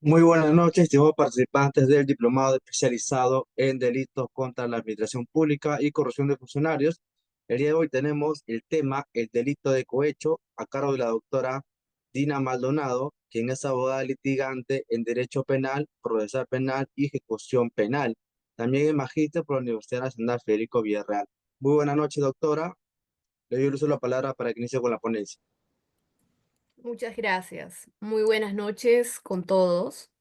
Muy buenas noches, estimados participantes del Diplomado Especializado en Delitos contra la Administración Pública y Corrupción de Funcionarios. El día de hoy tenemos el tema, el delito de cohecho, a cargo de la doctora Dina Maldonado, quien es abogada litigante en Derecho Penal, Procesal Penal y Ejecución Penal. También es magíster por la Universidad Nacional Federico Villarreal. Muy buenas noches, doctora. Le doy el uso de la palabra para que inicie con la ponencia. Muchas gracias. Muy buenas noches con todos.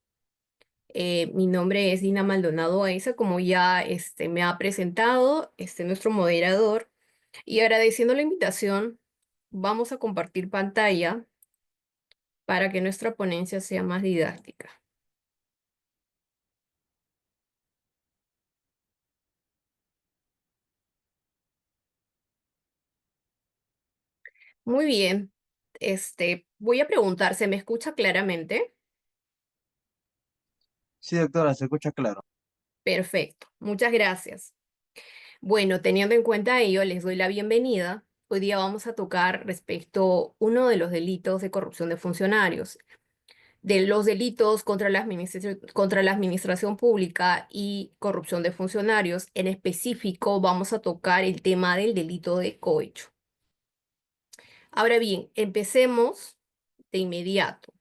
Mi nombre es Dina Maldonado Aiza, como ya me ha presentado nuestro moderador. Y agradeciendo la invitación, vamos a compartir pantalla para que nuestra ponencia sea más didáctica. Muy bien. Voy a preguntar, ¿se me escucha claramente? Sí, doctora, se escucha claro. Perfecto. Muchas gracias. Bueno, teniendo en cuenta ello, les doy la bienvenida. Hoy día vamos a tocar respecto a uno de los delitos de corrupción de funcionarios, de los delitos contra la administración pública y corrupción de funcionarios. En específico, vamos a tocar el tema del delito de cohecho. Ahora bien, empecemos de inmediato.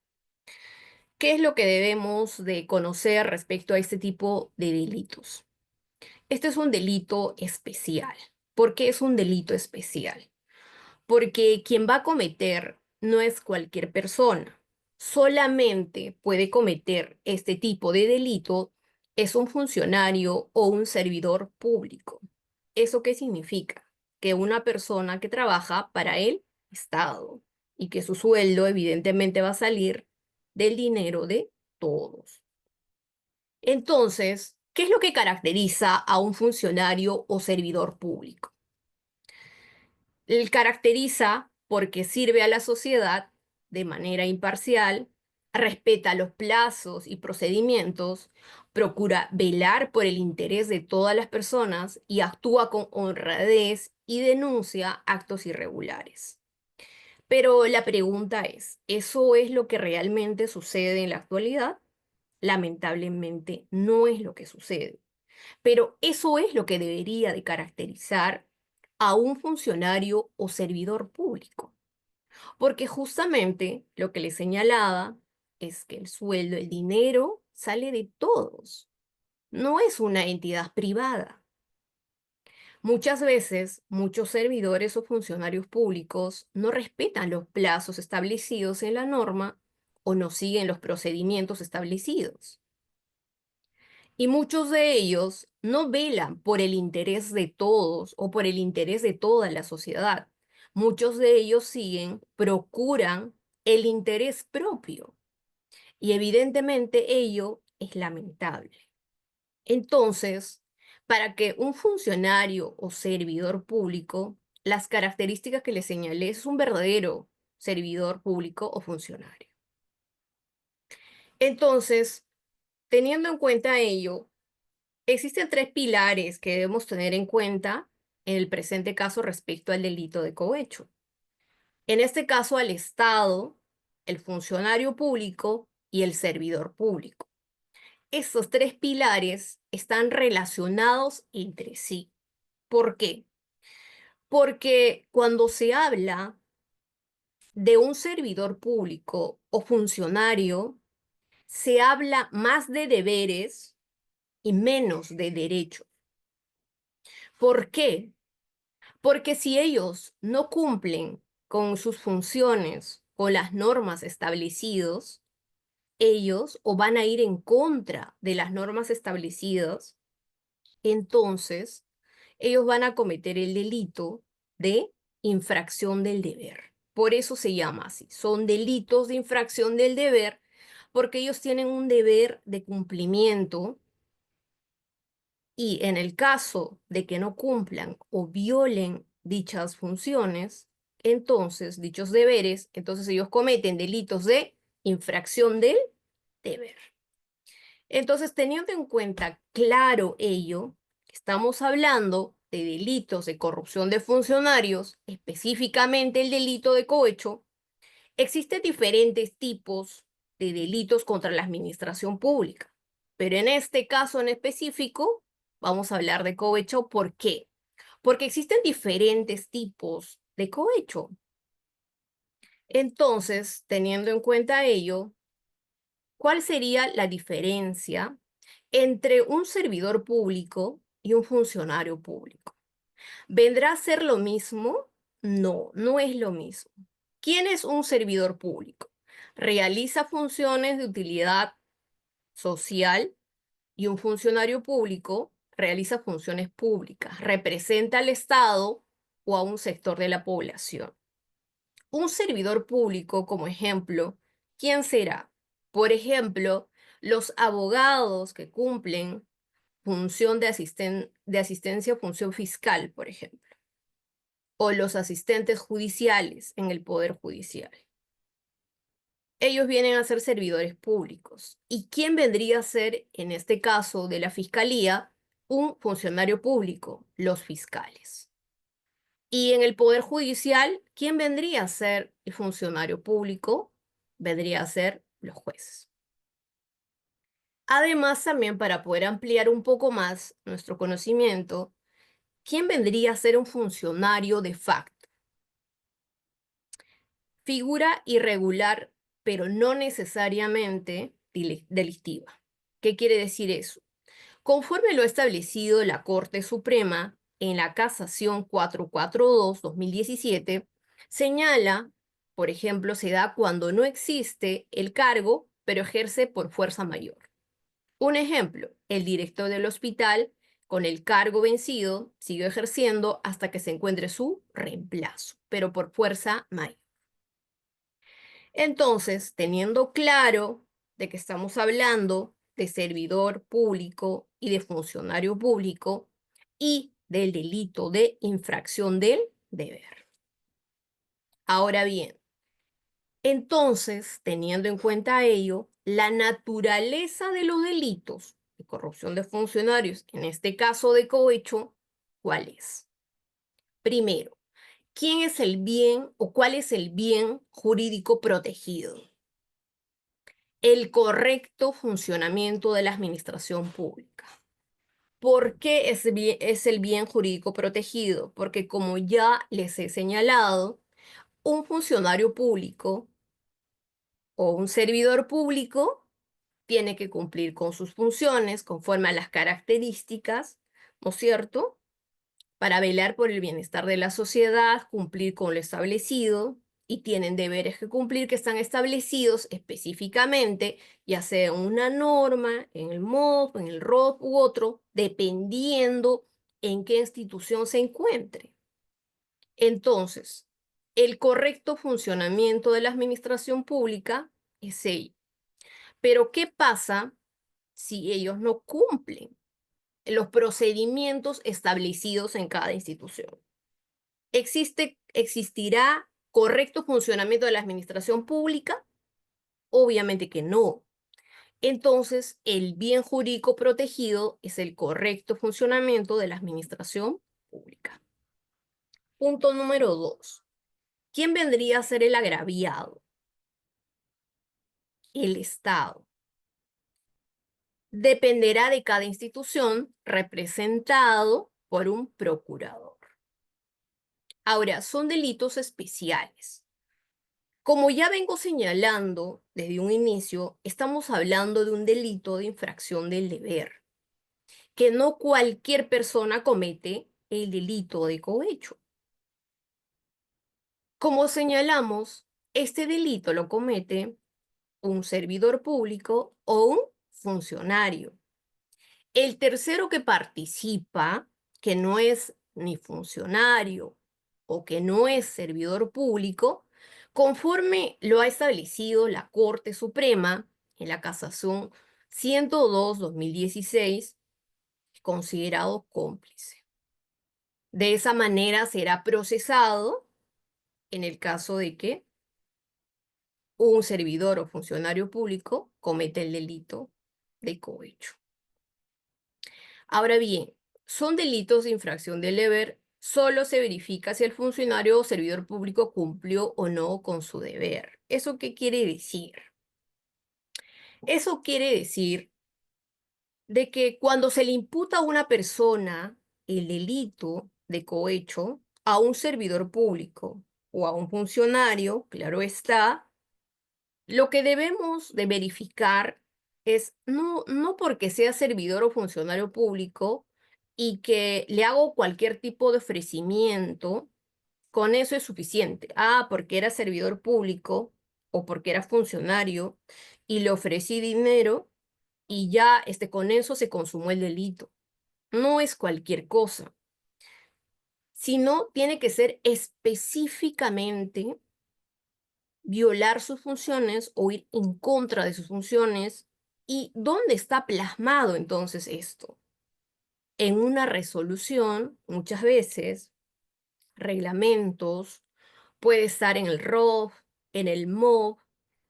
¿Qué es lo que debemos de conocer respecto a este tipo de delitos? Este es un delito especial. ¿Por qué es un delito especial? Porque quien va a cometer no es cualquier persona. Solamente puede cometer este tipo de delito es un funcionario o un servidor público. ¿Eso qué significa? Que una persona que trabaja para el Estado y que su sueldo evidentemente va a salir del dinero de todos. Entonces, ¿qué es lo que caracteriza a un funcionario o servidor público? Él caracteriza porque sirve a la sociedad de manera imparcial, respeta los plazos y procedimientos, procura velar por el interés de todas las personas y actúa con honradez y denuncia actos irregulares. Pero la pregunta es, ¿eso es lo que realmente sucede en la actualidad? Lamentablemente no es lo que sucede. Pero eso es lo que debería de caracterizar a un funcionario o servidor público, porque justamente lo que le señalaba es que el sueldo, el dinero, sale de todos, no es una entidad privada. Muchas veces, muchos servidores o funcionarios públicos no respetan los plazos establecidos en la norma o no siguen los procedimientos establecidos. Y muchos de ellos no velan por el interés de todos o por el interés de toda la sociedad. Muchos de ellos procuran el interés propio. Y evidentemente ello es lamentable. Entonces, para que un funcionario o servidor público, las características que le señalé es un verdadero servidor público o funcionario. Entonces, teniendo en cuenta ello, existen tres pilares que debemos tener en cuenta en el presente caso respecto al delito de cohecho. En este caso, al Estado, el funcionario público y el servidor público. Estos tres pilares están relacionados entre sí. ¿Por qué? Porque cuando se habla de un servidor público o funcionario, se habla más de deberes y menos de derechos. ¿Por qué? Porque si ellos no cumplen con sus funciones o las normas establecidas, ellos o van a ir en contra de las normas establecidas, entonces ellos van a cometer el delito de infracción del deber. Por eso se llama así. Son delitos de infracción del deber porque ellos tienen un deber de cumplimiento y en el caso de que no cumplan o violen dichas funciones, entonces, dichos deberes, entonces ellos cometen delitos de infracción del deber. Entonces, teniendo en cuenta claro ello, estamos hablando de delitos de corrupción de funcionarios, específicamente el delito de cohecho. Existen diferentes tipos de delitos contra la administración pública. Pero en este caso en específico, vamos a hablar de cohecho. ¿Por qué? Porque existen diferentes tipos de cohecho. Entonces, teniendo en cuenta ello, ¿cuál sería la diferencia entre un servidor público y un funcionario público? ¿Vendrá a ser lo mismo? No, no es lo mismo. ¿Quién es un servidor público? Realiza funciones de utilidad social y un funcionario público realiza funciones públicas, representa al Estado o a un sector de la población. Un servidor público, como ejemplo, ¿quién será? Por ejemplo, los abogados que cumplen función de asistencia o función fiscal, por ejemplo, o los asistentes judiciales en el Poder Judicial. Ellos vienen a ser servidores públicos. ¿Y quién vendría a ser, en este caso de la Fiscalía, un funcionario público? Los fiscales. Y en el Poder Judicial, ¿quién vendría a ser el funcionario público? Vendría a ser los jueces. Además, también para poder ampliar un poco más nuestro conocimiento, ¿quién vendría a ser un funcionario de facto? Figura irregular, pero no necesariamente delictiva. ¿Qué quiere decir eso? Conforme lo ha establecido la Corte Suprema en la Casación 442-2017, señala, por ejemplo, se da cuando no existe el cargo, pero ejerce por fuerza mayor. Un ejemplo, el director del hospital con el cargo vencido siguió ejerciendo hasta que se encuentre su reemplazo, pero por fuerza mayor. Entonces, teniendo claro de que estamos hablando de servidor público y de funcionario público y del delito de infracción del deber. Ahora bien, entonces, teniendo en cuenta ello, la naturaleza de los delitos de corrupción de funcionarios, en este caso de cohecho, ¿cuál es? Primero, ¿quién es el bien o cuál es el bien jurídico protegido? El correcto funcionamiento de la administración pública. ¿Por qué es el bien jurídico protegido? Porque como ya les he señalado, un funcionario público o un servidor público tiene que cumplir con sus funciones conforme a las características, ¿no es cierto? Para velar por el bienestar de la sociedad, cumplir con lo establecido, y tienen deberes que cumplir que están establecidos específicamente, ya sea en una norma, en el MOP, en el ROP u otro, dependiendo en qué institución se encuentre. Entonces, el correcto funcionamiento de la administración pública es ello. Pero ¿qué pasa si ellos no cumplen los procedimientos establecidos en cada institución? ¿Existirá correcto funcionamiento de la administración pública? Obviamente que no. Entonces, el bien jurídico protegido es el correcto funcionamiento de la administración pública. Punto número 2. ¿Quién vendría a ser el agraviado? El Estado. Dependerá de cada institución representado por un procurador. Ahora, son delitos especiales. Como ya vengo señalando desde un inicio, estamos hablando de un delito de infracción del deber, que no cualquier persona comete el delito de cohecho. Como señalamos, este delito lo comete un servidor público o un funcionario. El tercero que participa, que no es ni funcionario o que no es servidor público, conforme lo ha establecido la Corte Suprema en la Casación 102-2016, es considerado cómplice. De esa manera será procesado en el caso de que un servidor o funcionario público cometa el delito de cohecho. Ahora bien, son delitos de infracción del deber, solo se verifica si el funcionario o servidor público cumplió o no con su deber. ¿Eso qué quiere decir? Eso quiere decir de que cuando se le imputa a una persona el delito de cohecho, a un servidor público o a un funcionario, claro está, lo que debemos de verificar es no porque sea servidor o funcionario público y que le hago cualquier tipo de ofrecimiento, con eso es suficiente. Ah, porque era servidor público o porque era funcionario y le ofrecí dinero y ya con eso se consumó el delito. No es cualquier cosa, sino tiene que ser específicamente violar sus funciones o ir en contra de sus funciones. ¿Y dónde está plasmado entonces esto? En una resolución, muchas veces, reglamentos, puede estar en el ROF, en el MOB,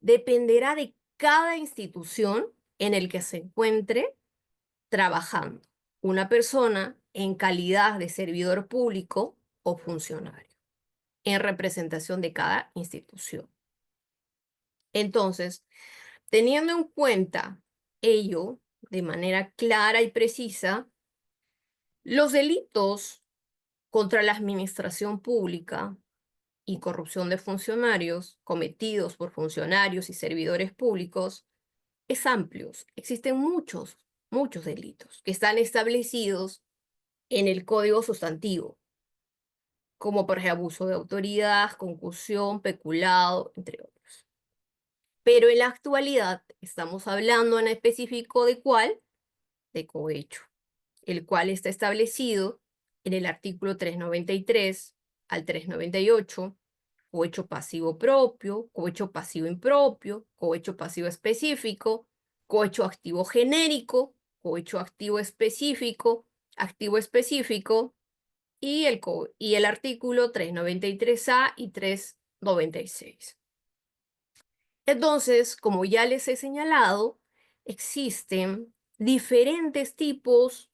dependerá de cada institución en el que se encuentre trabajando una persona en calidad de servidor público o funcionario, en representación de cada institución. Entonces, teniendo en cuenta ello de manera clara y precisa, los delitos contra la administración pública y corrupción de funcionarios cometidos por funcionarios y servidores públicos es amplios. Existen muchos delitos que están establecidos en el Código Sustantivo, como por ejemplo abuso de autoridad, concusión, peculado, entre otros. Pero en la actualidad estamos hablando en específico de cuál, de cohecho, el cual está establecido en el artículo 393 al 398, cohecho pasivo propio, cohecho pasivo impropio, cohecho pasivo específico, cohecho activo genérico, cohecho activo específico, y el artículo 393A y 396. Entonces, como ya les he señalado, existen diferentes tipos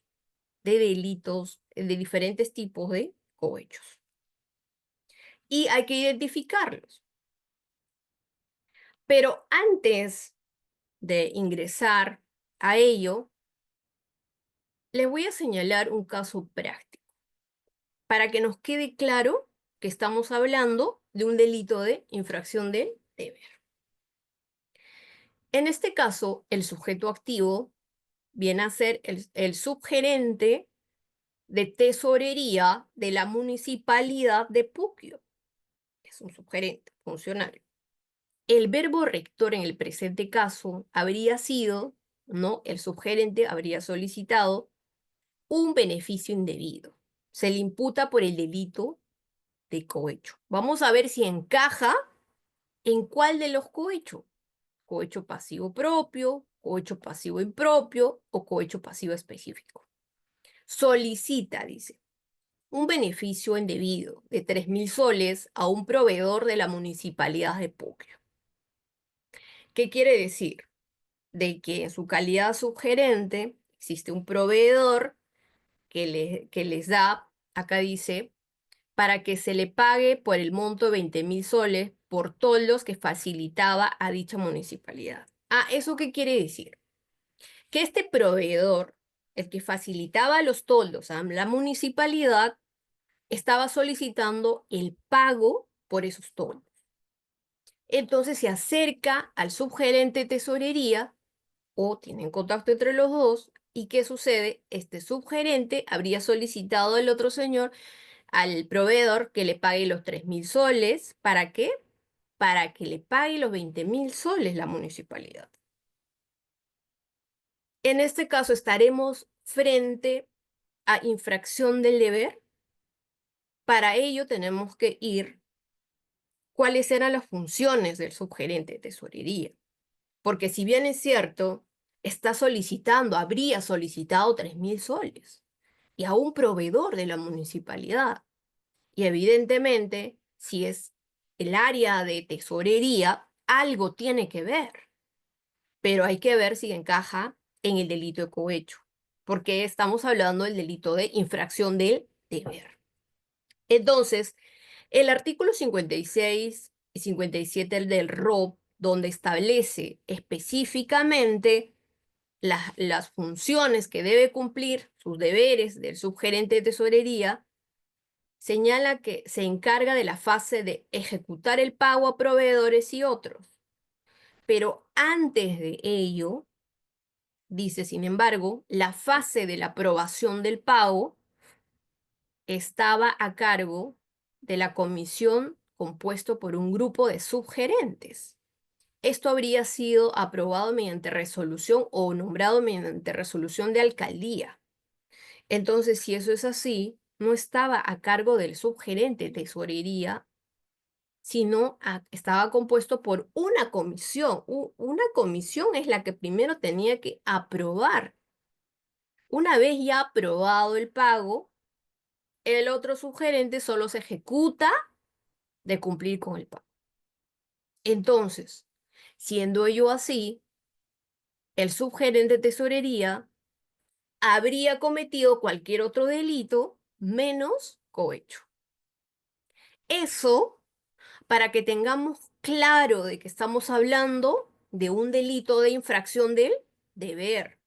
de delitos, de diferentes tipos de cohechos. Y hay que identificarlos. Pero antes de ingresar a ello, les voy a señalar un caso práctico para que nos quede claro que estamos hablando de un delito de infracción del deber. En este caso, el sujeto activo viene a ser el subgerente de tesorería de la municipalidad de Puquio. Es un subgerente, funcionario. El verbo rector en el presente caso habría sido, ¿no? El subgerente habría solicitado un beneficio indebido. Se le imputa por el delito de cohecho. Vamos a ver si encaja en cuál de los cohechos. Cohecho pasivo propio, cohecho pasivo impropio o cohecho pasivo específico. Solicita, dice, un beneficio indebido de 3.000 soles a un proveedor de la municipalidad de Puquio. ¿Qué quiere decir? De que en su calidad subgerente existe un proveedor que les da, acá dice, para que se le pague por el monto de 20.000 soles por toldos que facilitaba a dicha municipalidad. Ah, ¿eso qué quiere decir? Que este proveedor, el que facilitaba los toldos a la municipalidad, estaba solicitando el pago por esos toldos. Entonces se acerca al subgerente de tesorería o tienen contacto entre los dos. ¿Y qué sucede? Este subgerente habría solicitado al otro señor, al proveedor, que le pague los 3.000 soles. ¿Para qué? Para que le pague los 20.000 soles la municipalidad. En este caso estaremos frente a infracción del deber. Para ello tenemos que ir cuáles eran las funciones del subgerente de tesorería. Porque si bien es cierto, habría solicitado 3.000 soles y a un proveedor de la municipalidad. Y evidentemente, si es el área de tesorería, algo tiene que ver. Pero hay que ver si encaja en el delito de cohecho, porque estamos hablando del delito de infracción del deber. Entonces, el artículo 56 y 57 del ROP donde establece específicamente las funciones que debe cumplir, sus deberes del subgerente de tesorería, señala que se encarga de la fase de ejecutar el pago a proveedores y otros. Pero antes de ello, dice, sin embargo, la fase de la aprobación del pago estaba a cargo de la comisión compuesto por un grupo de subgerentes. Esto habría sido aprobado mediante resolución o nombrado mediante resolución de alcaldía. Entonces, si eso es así, no estaba a cargo del subgerente de tesorería, sino estaba compuesto por una comisión. Una comisión es la que primero tenía que aprobar. Una vez ya aprobado el pago, el otro subgerente solo se ejecuta de cumplir con el pago. Entonces, siendo ello así, el subgerente de tesorería habría cometido cualquier otro delito menos cohecho. Eso para que tengamos claro de que estamos hablando de un delito de infracción del deber.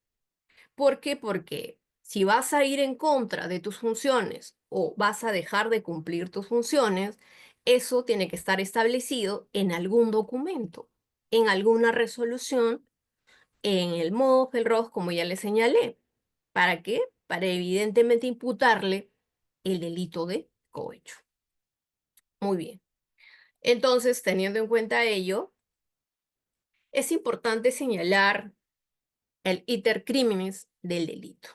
¿Por qué? Porque si vas a ir en contra de tus funciones o vas a dejar de cumplir tus funciones, eso tiene que estar establecido en algún documento, en alguna resolución, en el MOF, el ROS, como ya le señalé. ¿Para qué? Para evidentemente imputarle el delito de cohecho. Muy bien. Entonces, teniendo en cuenta ello, es importante señalar el iter criminis del delito.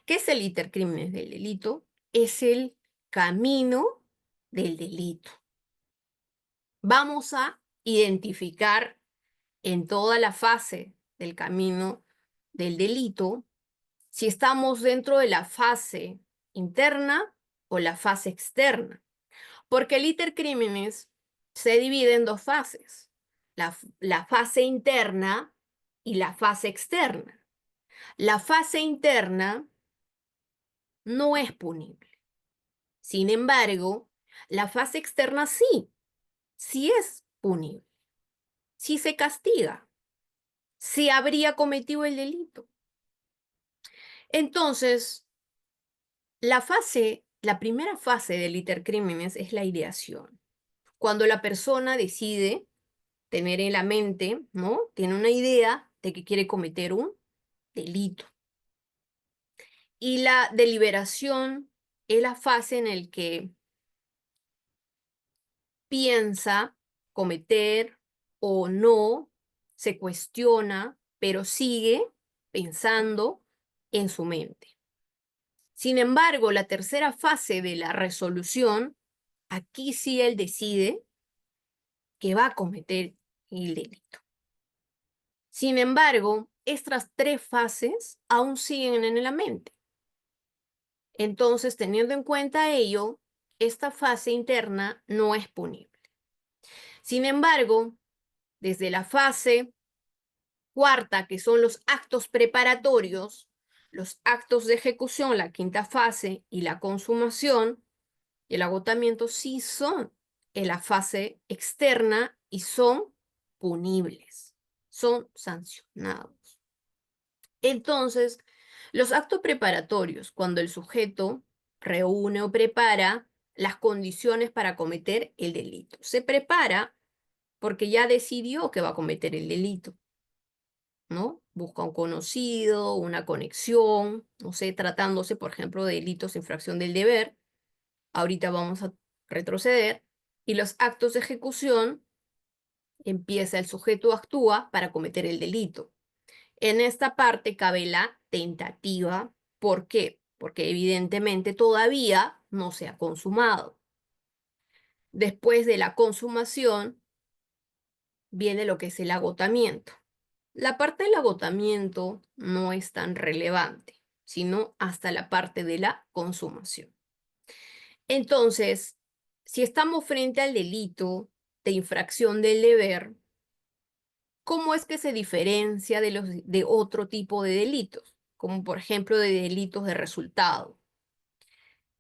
¿Qué es el iter criminis del delito? Es el camino del delito. Vamos a identificar en toda la fase del camino del delito si estamos dentro de la fase interna o la fase externa. Porque el iter criminis se divide en dos fases, la fase interna y la fase externa. La fase interna no es punible. Sin embargo, la fase externa sí es punible, sí se castiga, sí habría cometido el delito. Entonces, la primera fase del iter criminis es la ideación. Cuando la persona decide tener en la mente, ¿no? Tiene una idea de que quiere cometer un delito. Y la deliberación es la fase en la que piensa cometer o no, se cuestiona, pero sigue pensando en su mente. Sin embargo, la tercera fase de la resolución, aquí sí él decide que va a cometer el delito. Sin embargo, estas tres fases aún siguen en la mente. Entonces, teniendo en cuenta ello, esta fase interna no es punible. Sin embargo, desde la fase cuarta, que son los actos preparatorios, los actos de ejecución, la quinta fase, y la consumación y el agotamiento sí son en la fase externa y son punibles, son sancionados. Entonces, los actos preparatorios, cuando el sujeto reúne o prepara las condiciones para cometer el delito. Se prepara porque ya decidió que va a cometer el delito, ¿no? Busca un conocido, una conexión, no sé, tratándose, por ejemplo, de delitos de infracción del deber. Ahorita vamos a retroceder. Y los actos de ejecución, empieza el sujeto actúa para cometer el delito. En esta parte cabe la tentativa. ¿Por qué? Porque evidentemente todavía no se ha consumado. Después de la consumación viene lo que es el agotamiento. La parte del agotamiento no es tan relevante, sino hasta la parte de la consumación. Entonces, si estamos frente al delito de infracción del deber, ¿cómo es que se diferencia de otro tipo de delitos? Como por ejemplo de delitos de resultado.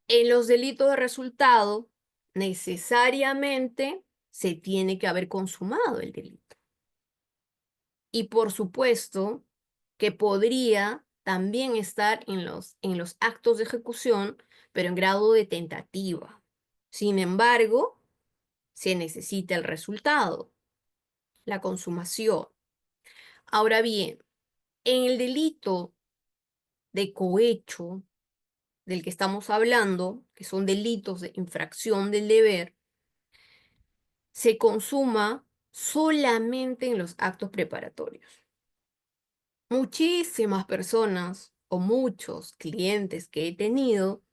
En los delitos de resultado, necesariamente se tiene que haber consumado el delito. y por supuesto que podría también estar en los actos de ejecución, pero en grado de tentativa. Sin embargo, se necesita el resultado, la consumación. Ahora bien, en el delito de cohecho del que estamos hablando, que son delitos de infracción del deber, se consuma solamente en los actos preparatorios. Muchísimas personas o muchos clientes que he tenido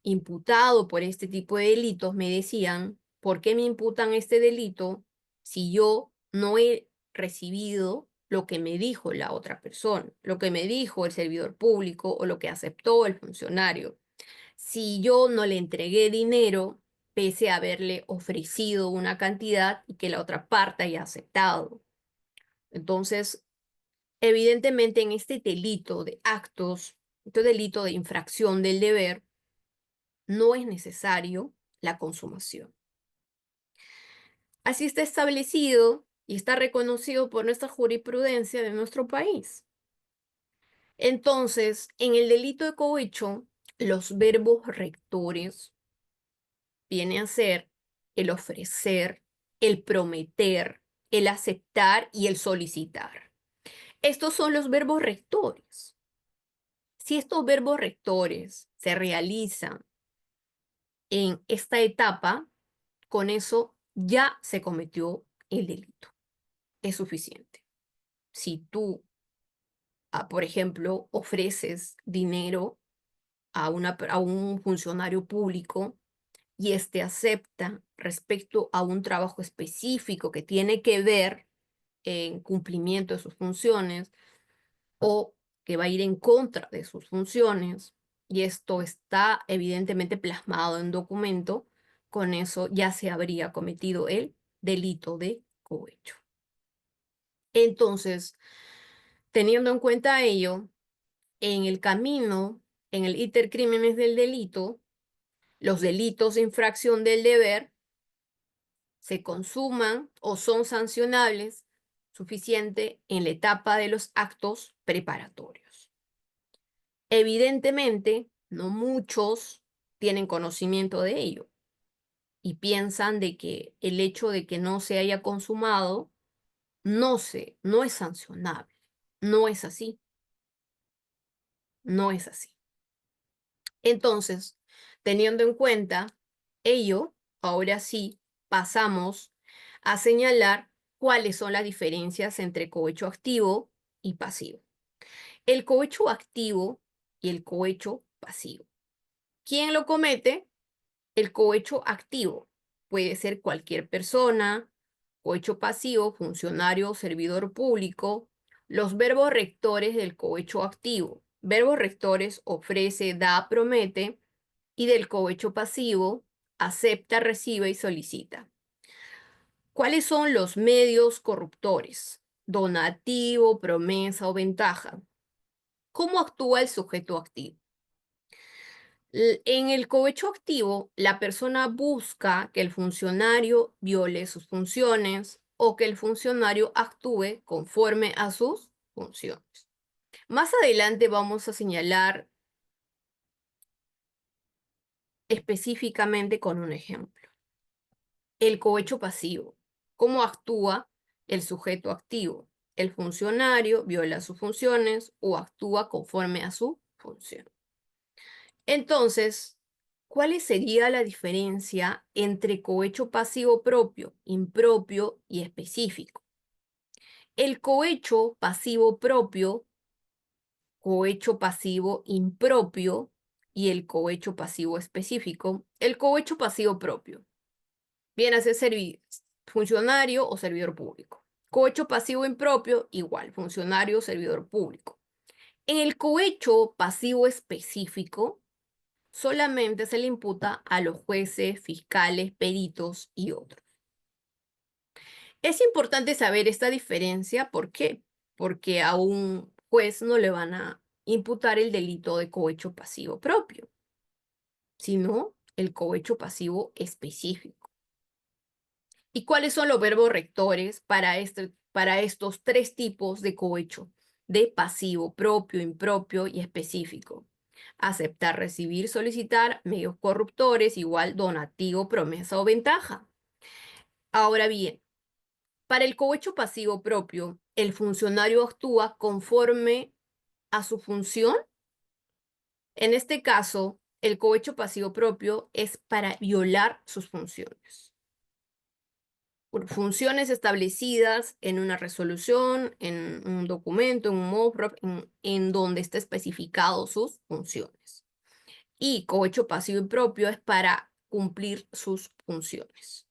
imputado por este tipo de delitos me decían, ¿por qué me imputan este delito si yo no he recibido lo que me dijo la otra persona, lo que me dijo el servidor público o lo que aceptó el funcionario? Si yo no le entregué dinero, pese a haberle ofrecido una cantidad y que la otra parte haya aceptado. Entonces, evidentemente en este delito de actos, este delito de infracción del deber, no es necesario la consumación. Así está establecido y está reconocido por nuestra jurisprudencia de nuestro país. Entonces, en el delito de cohecho, los verbos rectores viene a ser el ofrecer, el prometer, el aceptar y el solicitar. Estos son los verbos rectores. Si estos verbos rectores se realizan en esta etapa, con eso ya se cometió el delito. Es suficiente. Si tú, por ejemplo, ofreces dinero a un funcionario público y éste acepta respecto a un trabajo específico que tiene que ver en cumplimiento de sus funciones o que va a ir en contra de sus funciones, y esto está evidentemente plasmado en documento, con eso ya se habría cometido el delito de cohecho. Entonces, teniendo en cuenta ello, en el camino, en el íter crímenes del delito, los delitos de infracción del deber se consuman o son sancionables suficiente en la etapa de los actos preparatorios. Evidentemente, no muchos tienen conocimiento de ello y piensan de que el hecho de que no se haya consumado no es sancionable. No es así, no es así. Entonces, teniendo en cuenta ello, ahora sí pasamos a señalar cuáles son las diferencias entre cohecho activo y pasivo. El cohecho activo y el cohecho pasivo. ¿Quién lo comete? El cohecho activo. Puede ser cualquier persona, cohecho pasivo, funcionario o servidor público. Los verbos rectores del cohecho activo. Verbos rectores: ofrece, da, promete. Y del cohecho pasivo: acepta, recibe y solicita. ¿Cuáles son los medios corruptores? Donativo, promesa o ventaja. ¿Cómo actúa el sujeto activo? En el cohecho activo, la persona busca que el funcionario viole sus funciones o que el funcionario actúe conforme a sus funciones. Más adelante vamos a señalar específicamente con un ejemplo. El cohecho pasivo. ¿Cómo actúa el sujeto activo? El funcionario viola sus funciones o actúa conforme a su función. Entonces, ¿cuál sería la diferencia entre cohecho pasivo propio, impropio y específico? El cohecho pasivo propio, cohecho pasivo impropio y el cohecho pasivo específico. El cohecho pasivo propio viene a ser funcionario o servidor público. Cohecho pasivo impropio, igual, funcionario o servidor público. En el cohecho pasivo específico, solamente se le imputa a los jueces, fiscales, peritos y otros. Es importante saber esta diferencia. ¿Por qué? Porque a un juez no le van a imputar el delito de cohecho pasivo propio, sino el cohecho pasivo específico. ¿Y cuáles son los verbos rectores para para estos tres tipos de cohecho, de pasivo, propio, impropio y específico. Aceptar, recibir, solicitar, medios corruptores, igual donativo, promesa o ventaja. Ahora bien, para el cohecho pasivo propio, el funcionario actúa conforme a su función. En este caso, el cohecho pasivo propio es para violar sus funciones. Funciones establecidas en una resolución, en un documento, en un MOPROP, en donde está especificado sus funciones. Y cohecho pasivo impropio es para cumplir sus funciones.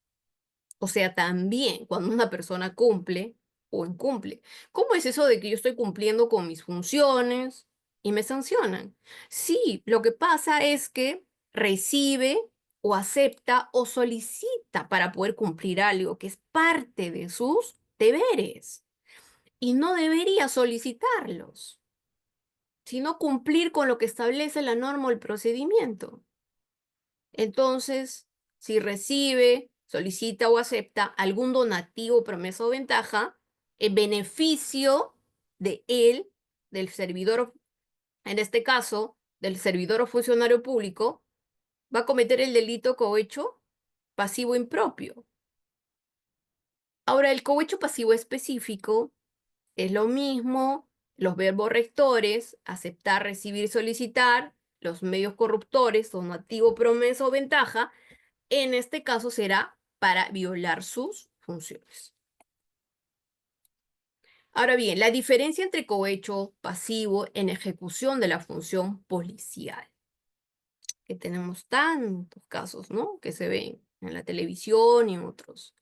O sea, también cuando una persona cumple o incumple. ¿Cómo es eso de que yo estoy cumpliendo con mis funciones y me sancionan? Sí, lo que pasa es que recibe o acepta o solicita para poder cumplir algo que es parte de sus deberes y no debería solicitarlos, sino cumplir con lo que establece la norma o el procedimiento. Entonces, si recibe, solicita o acepta algún donativo, promesa o ventaja, en beneficio de él, del servidor, en este caso, del servidor o funcionario público, va a cometer el delito cohecho pasivo impropio. Ahora, el cohecho pasivo específico es lo mismo, los verbos rectores, aceptar, recibir, solicitar, los medios corruptores, donativo, promesa o ventaja, en este caso será para violar sus funciones. Ahora bien, la diferencia entre cohecho pasivo en ejecución de la función policial, que tenemos tantos casos, ¿no? Que se ven en la televisión y en otros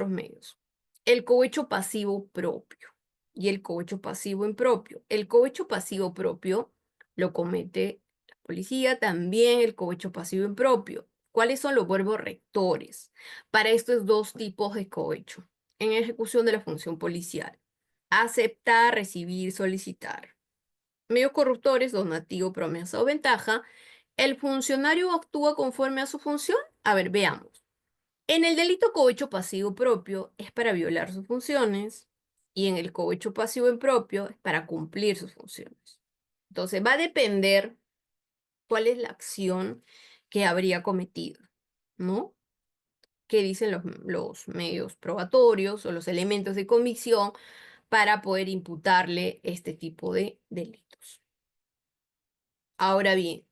medios. El cohecho pasivo propio y el cohecho pasivo impropio. El cohecho pasivo propio lo comete la policía, también el cohecho pasivo impropio. ¿Cuáles son los verbos rectores para estos dos tipos de cohecho en ejecución de la función policial? Aceptar, recibir, solicitar. Medios corruptores, donativo, promesa o ventaja. ¿El funcionario actúa conforme a su función? A ver, veamos. En el delito cohecho pasivo propio es para violar sus funciones y en el cohecho pasivo impropio es para cumplir sus funciones. Entonces va a depender cuál es la acción que habría cometido, ¿no? ¿Qué dicen los medios probatorios o los elementos de convicción para poder imputarle este tipo de delitos? Ahora bien,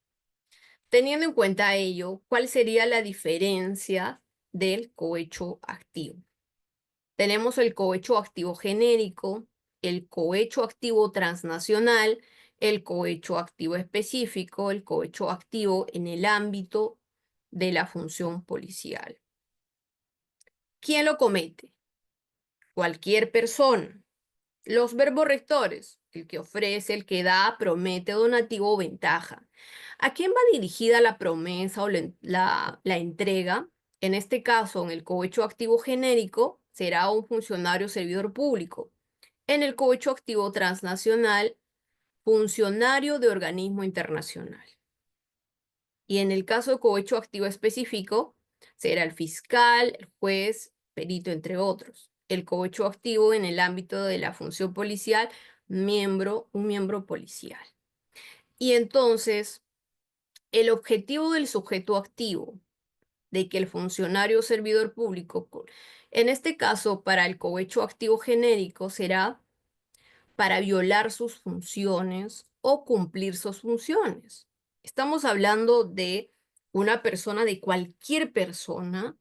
teniendo en cuenta ello, ¿cuál sería la diferencia del cohecho activo? Tenemos el cohecho activo genérico, el cohecho activo transnacional, el cohecho activo específico, el cohecho activo en el ámbito de la función policial. ¿Quién lo comete? Cualquier persona. Los verbos rectores, el que ofrece, el que da, promete, donativo o ventaja. ¿A quién va dirigida la promesa o la entrega? En este caso, en el cohecho activo genérico, será un funcionario servidor público. En el cohecho activo transnacional, funcionario de organismo internacional. Y en el caso de cohecho activo específico, será el fiscal, el juez, perito, entre otros. El cohecho activo en el ámbito de la función policial, un miembro policial. Y entonces, el objetivo del sujeto activo, de que el funcionario o servidor público, en este caso para el cohecho activo genérico, será para violar sus funciones o cumplir sus funciones. Estamos hablando de una persona, de cualquier persona,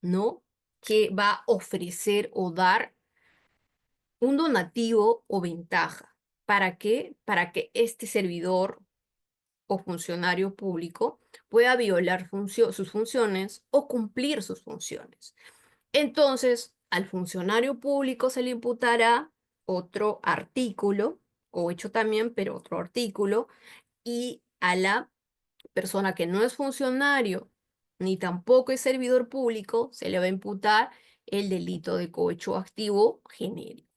¿no? Que va a ofrecer o dar un donativo o ventaja. ¿Para qué? Para que este servidor o funcionario público pueda violar sus funciones o cumplir sus funciones. Entonces, al funcionario público se le imputará otro artículo, o hecho también, pero otro artículo, y a la persona que no es funcionario ni tampoco es servidor público, se le va a imputar el delito de cohecho activo genérico,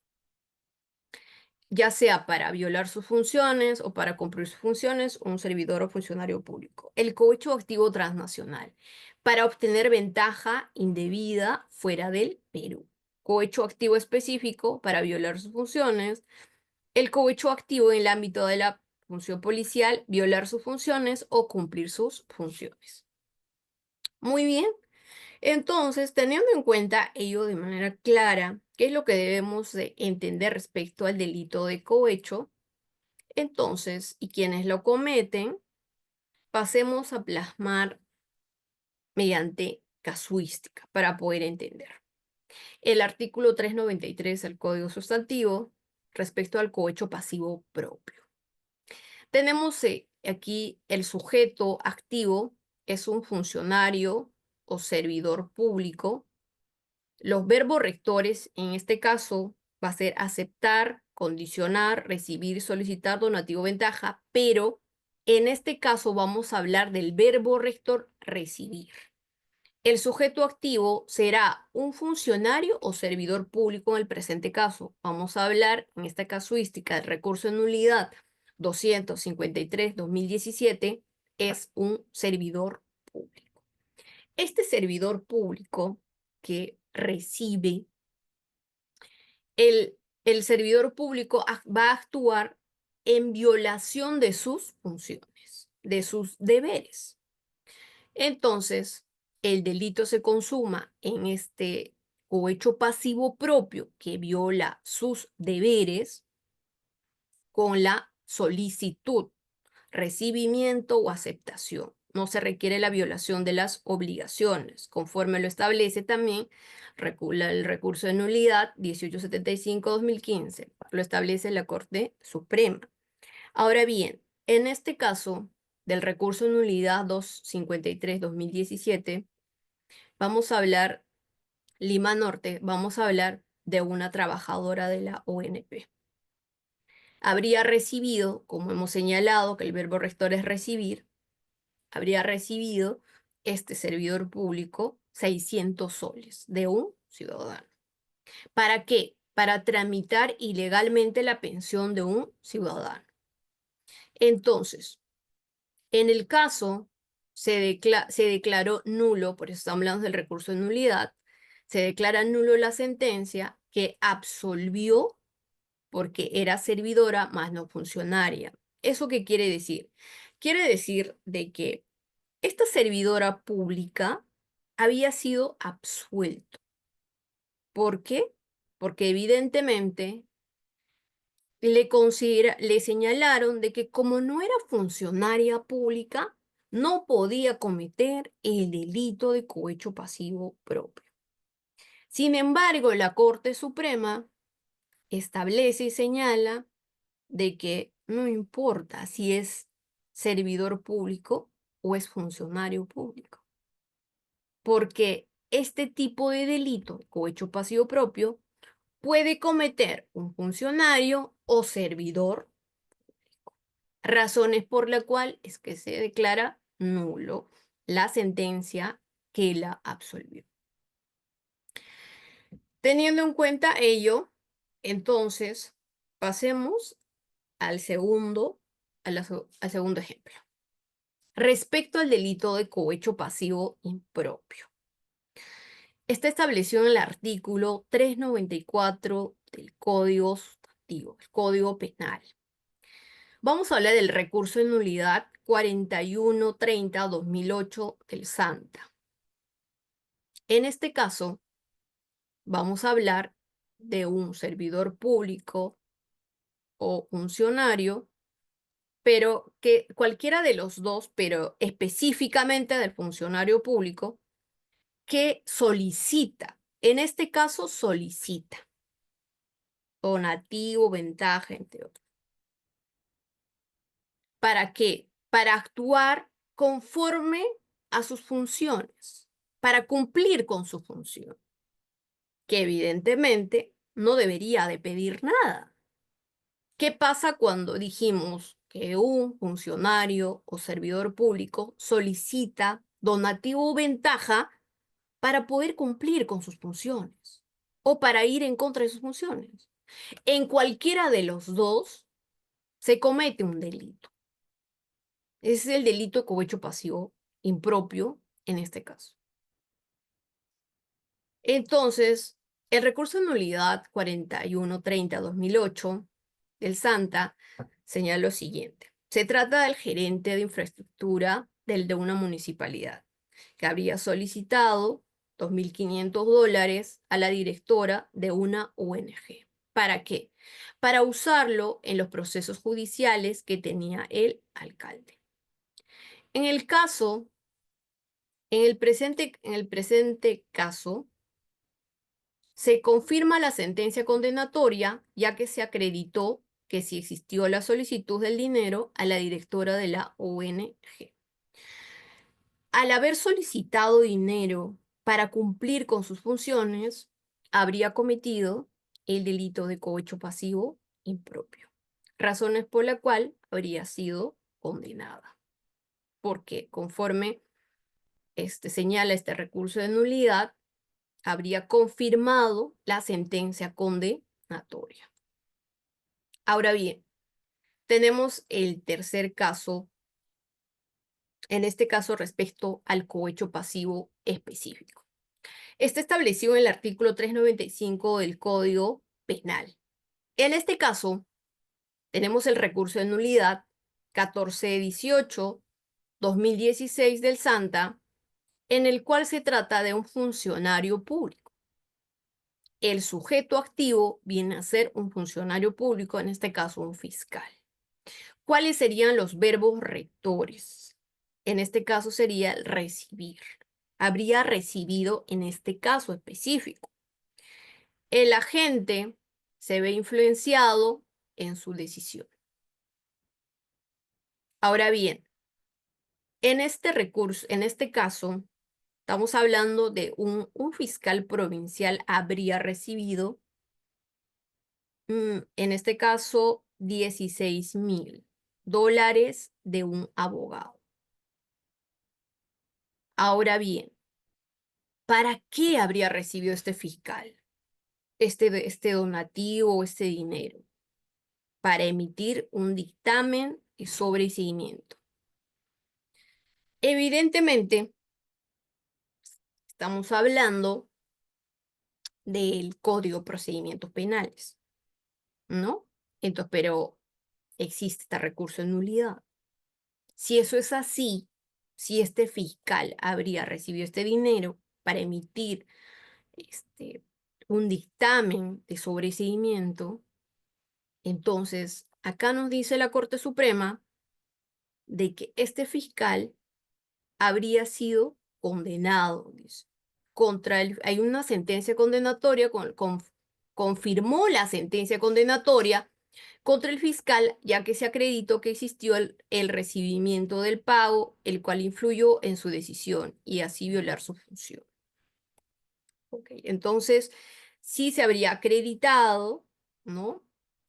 ya sea para violar sus funciones o para cumplir sus funciones, un servidor o funcionario público. El cohecho activo transnacional, para obtener ventaja indebida fuera del Perú. cohecho activo específico para violar sus funciones, el cohecho activo en el ámbito de la función policial, violar sus funciones o cumplir sus funciones. Muy bien, entonces, teniendo en cuenta ello de manera clara, ¿qué es lo que debemos de entender respecto al delito de cohecho? Entonces, y quienes lo cometen, pasemos a plasmar mediante casuística para poder entender. El artículo 393 del Código Sustantivo respecto al cohecho pasivo propio. Tenemos aquí el sujeto activo, es un funcionario o servidor público. Los verbos rectores, en este caso, va a ser aceptar, condicionar, recibir, solicitar, donativo, ventaja, pero en este caso vamos a hablar del verbo rector recibir. El sujeto activo será un funcionario o servidor público en el presente caso. Vamos a hablar en esta casuística del recurso de nulidad 253/2017, es un servidor público. Este servidor público que recibe, el servidor público va a actuar en violación de sus funciones, de sus deberes. Entonces, el delito se consuma en este cohecho pasivo propio que viola sus deberes con la solicitud, recibimiento o aceptación. No se requiere la violación de las obligaciones, conforme lo establece también el recurso de nulidad 1875/2015. Lo establece la Corte Suprema. Ahora bien, en este caso del recurso de nulidad 253/2017, vamos a hablar, Lima Norte, vamos a hablar de una trabajadora de la ONP. Habría recibido, como hemos señalado que el verbo rector es recibir, habría recibido este servidor público 600 soles de un ciudadano. ¿Para qué? Para tramitar ilegalmente la pensión de un ciudadano. Entonces, en el caso se declaró nulo, por eso estamos hablando del recurso de nulidad, se declara nulo la sentencia que absolvió porque era servidora más no funcionaria. ¿Eso qué quiere decir? Quiere decir de que esta servidora pública había sido absuelto. ¿Por qué? Porque evidentemente le señalaron de que como no era funcionaria pública, no podía cometer el delito de cohecho pasivo propio. Sin embargo, la Corte Suprema establece y señala de que no importa si es servidor público o es funcionario público, porque este tipo de delito, cohecho pasivo propio, puede cometer un funcionario o servidor, razones por la cual es que se declara nulo la sentencia que la absolvió. Teniendo en cuenta ello, entonces pasemos al segundo, al segundo ejemplo. Respecto al delito de cohecho pasivo impropio. Está establecido en el artículo 394 del Código Sustantivo, el Código Penal. Vamos a hablar del recurso de nulidad 4130/2008 del SANTA. En este caso, vamos a hablar de un servidor público o funcionario, pero que cualquiera de los dos, pero específicamente del funcionario público, que solicita, en este caso solicita, donativo, ventaja, entre otros. ¿Para qué? Para actuar conforme a sus funciones, para cumplir con su función, que evidentemente no debería de pedir nada. ¿Qué pasa cuando dijimos que un funcionario o servidor público solicita donativo o ventaja para poder cumplir con sus funciones o para ir en contra de sus funciones? En cualquiera de los dos se comete un delito. Es el delito de cohecho pasivo impropio en este caso. Entonces, El recurso de nulidad 4130-2008 del SANTA señala lo siguiente. Se trata del gerente de infraestructura de una municipalidad, que habría solicitado $2.500 a la directora de una ONG. ¿Para qué? Para usarlo en los procesos judiciales que tenía el alcalde. En el caso, en el presente caso, se confirma la sentencia condenatoria, ya que se acreditó que sí existió la solicitud del dinero a la directora de la ONG. Al haber solicitado dinero para cumplir con sus funciones, habría cometido el delito de cohecho pasivo impropio, razones por la cual habría sido condenada. Porque conforme señala este recurso de nulidad, habría confirmado la sentencia condenatoria. Ahora bien, tenemos el tercer caso, en este caso respecto al cohecho pasivo específico. Está establecido en el artículo 395 del Código Penal. En este caso, tenemos el recurso de nulidad 1418-2016 del SANTA, en el cual se trata de un funcionario público. El sujeto activo viene a ser un funcionario público, en este caso un fiscal. ¿Cuáles serían los verbos rectores? En este caso sería el recibir. Habría recibido en este caso específico. El agente se ve influenciado en su decisión. Ahora bien, en este recurso, en este caso, estamos hablando de un fiscal provincial habría recibido, en este caso, $16.000 de un abogado. Ahora bien, ¿para qué habría recibido este fiscal este donativo o este dinero? Para emitir un dictamen de sobreseimiento. Evidentemente, estamos hablando del Código de Procedimientos Penales, ¿no? Entonces, pero existe este recurso de nulidad. Si eso es así, si este fiscal habría recibido este dinero para emitir un dictamen de sobreseimiento, entonces acá nos dice la Corte Suprema de que este fiscal habría sido condenado, dice. Hay una sentencia condenatoria, confirmó la sentencia condenatoria contra el fiscal, ya que se acreditó que existió el recibimiento del pago, el cual influyó en su decisión y así violar su función. Okay. Entonces, sí se habría acreditado, ¿no?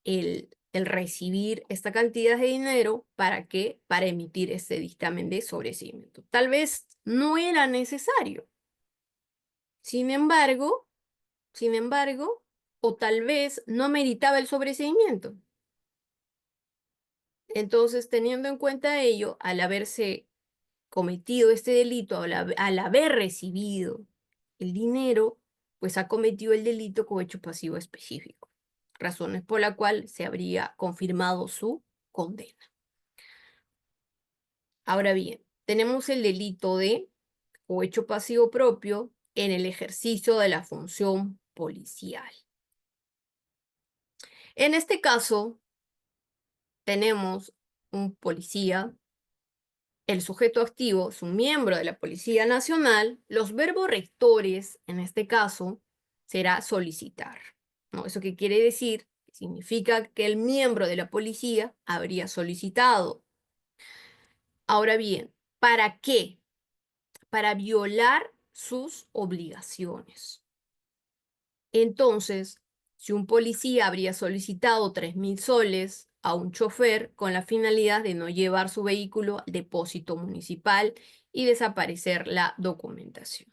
el recibir esta cantidad de dinero, ¿para qué? Para emitir este dictamen de sobreseimiento. Tal vez no era necesario. Sin embargo, o tal vez no meritaba el sobreseimiento. Entonces, teniendo en cuenta ello, al haberse cometido este delito, al haber recibido el dinero, pues ha cometido el delito cohecho pasivo específico, razones por la cual se habría confirmado su condena. Ahora bien, tenemos el delito de cohecho pasivo propio en el ejercicio de la función policial. En este caso, tenemos un policía. El sujeto activo es un miembro de la Policía Nacional. Los verbos rectores, en este caso, será solicitar, ¿no? ¿Eso qué quiere decir? Significa que el miembro de la policía habría solicitado. Ahora bien, ¿para qué? Para violar sus obligaciones. Entonces, si un policía habría solicitado 3.000 soles a un chofer con la finalidad de no llevar su vehículo al depósito municipal y desaparecer la documentación.